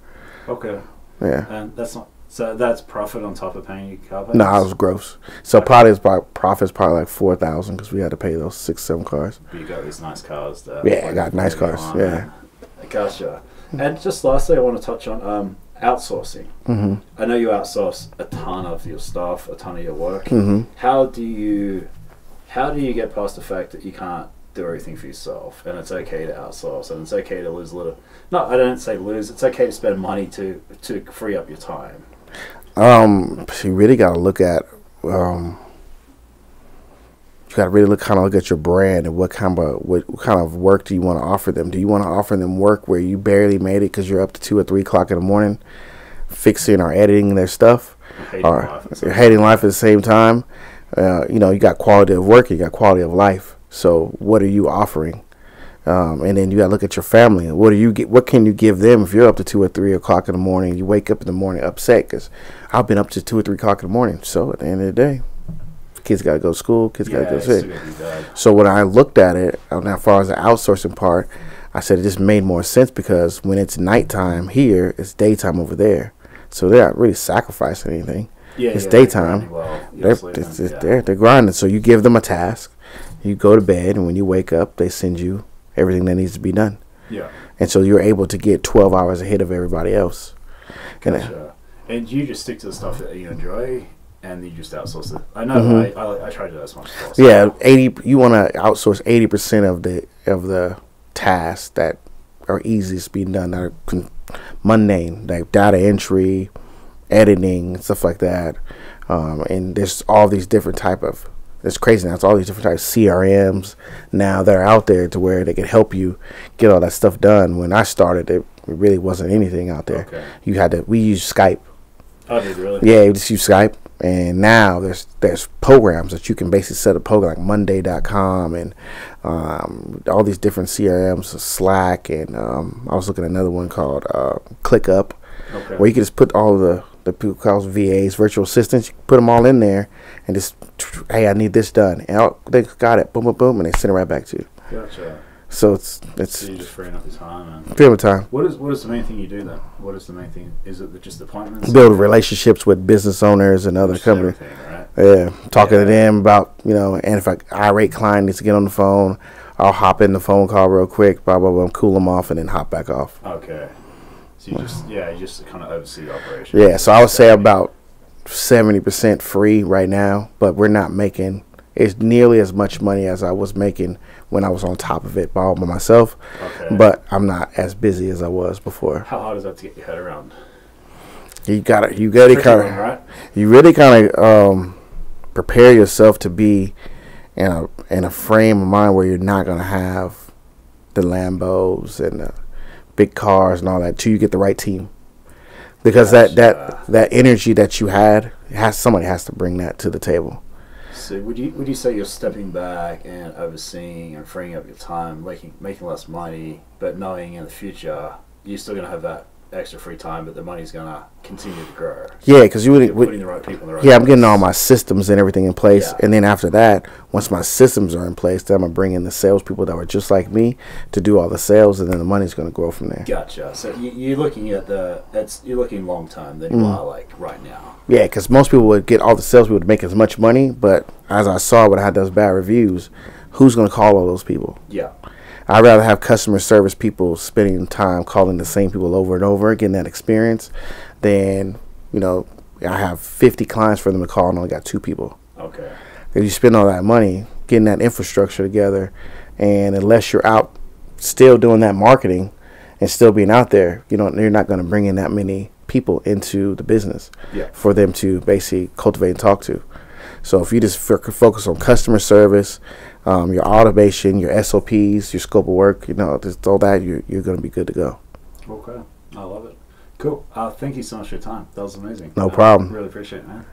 Okay. Yeah. And that's profit on top of paying you car payments? No, it was gross. So profit's probably like 4,000 because we had to pay those 6-7 cars. But you got these nice cars there. Yeah, I got nice cars. Yeah. Gotcha. And just lastly, I want to touch on outsourcing. Mm-hmm. I know you outsource a ton of your stuff, a ton of your work. Mm-hmm. How do you get past the fact that you can't do everything for yourself, and it's okay to outsource, and it's okay to lose a little? No, I don't say lose. It's okay to spend money to free up your time. You really got to look at you got to really kind of look at your brand and what kind of work do you want to offer them. Do you want to offer them work where you barely made it because you're up to 2 or 3 o'clock in the morning fixing or editing their stuff, or hating life at the same time? You got quality of work, you got quality of life. So what are you offering? And then you got to look at your family. What can you give them if you're up to 2 or 3 o'clock in the morning? You wake up in the morning upset because I've been up to 2 or 3 o'clock in the morning. So at the end of the day, kids got to go to school. Kids got to go to sleep. So when I looked at it, as far as the outsourcing part, I said it just made more sense because when it's nighttime here, it's daytime over there. So they're not really sacrificing anything. It's daytime. They're grinding. So you give them a task. You go to bed, and when you wake up, they send you everything that needs to be done. Yeah. And so you're able to get 12 hours ahead of everybody else. Gotcha. And you just stick to the stuff that you enjoy, and you just outsource it. I know. I try to do that as much as possible. Yeah, 80. You want to outsource 80% of the tasks that are easiest being done, that are mundane, like data entry, editing, and stuff like that. And there's all these different type of. It's crazy now. It's all these different types of CRMs now that are out there to where they can help you get all that stuff done. When I started, it really wasn't anything out there. Okay. We use Skype. Oh, did you really? Yeah, you just use Skype. And now there's programs that you can basically set a program like Monday.com and all these different CRMs, Slack, and I was looking at another one called ClickUp, where you can just put all the people call VAs, virtual assistants, you put them all in there and just, hey, I need this done. And they got it, boom, boom, boom, and they send it right back to you. Gotcha. So it's so you're just freeing up your time. Freeing up time. What is the main thing you do then? What is the main thing? Is it just appointments? Build relationships with business owners and other companies. Right? Yeah, talking to them about, and if an irate client needs to get on the phone, I'll hop in the phone call real quick, blah, blah, blah, cool them off, and then hop back off. Okay. So you just kind of oversee the operation. Yeah, so I would say about 70% free right now, but we're not making it's nearly as much money as I was making when I was on top of it all by myself. Okay. But I'm not as busy as I was before. How hard is that to get your head around? You really kind of prepare yourself to be in a frame of mind where you're not gonna have the Lambos and the big cars and all that till you get the right team, because that energy that you had somebody has to bring that to the table. So would you say you're stepping back and overseeing and freeing up your time, making less money, but knowing in the future you're still going to have that extra free time, but the money's going to continue to grow? Yeah, because you're putting the right people in the right place. I'm getting all my systems and everything in place, and then after that, once my systems are in place, then I'm going to bring in the salespeople that were just like me to do all the sales, and then the money's going to grow from there. Gotcha. So you're looking at you're looking long term than you are like right now. Yeah, because most people would get all the salespeople to make as much money, but as I saw when I had those bad reviews, who's going to call all those people? Yeah. I'd rather have customer service people spending time calling the same people over and over, getting that experience, than, I have 50 clients for them to call and only got 2 people. Okay. If you spend all that money getting that infrastructure together, and unless you're out still doing that marketing and still being out there, you're not going to bring in that many people into the business for them to basically cultivate and talk to. So if you just focus on customer service, your automation, your SOPs, your scope of work, just all that, you're going to be good to go. Okay. I love it. Cool. Thank you so much for your time. That was amazing. No problem. Really appreciate it, man.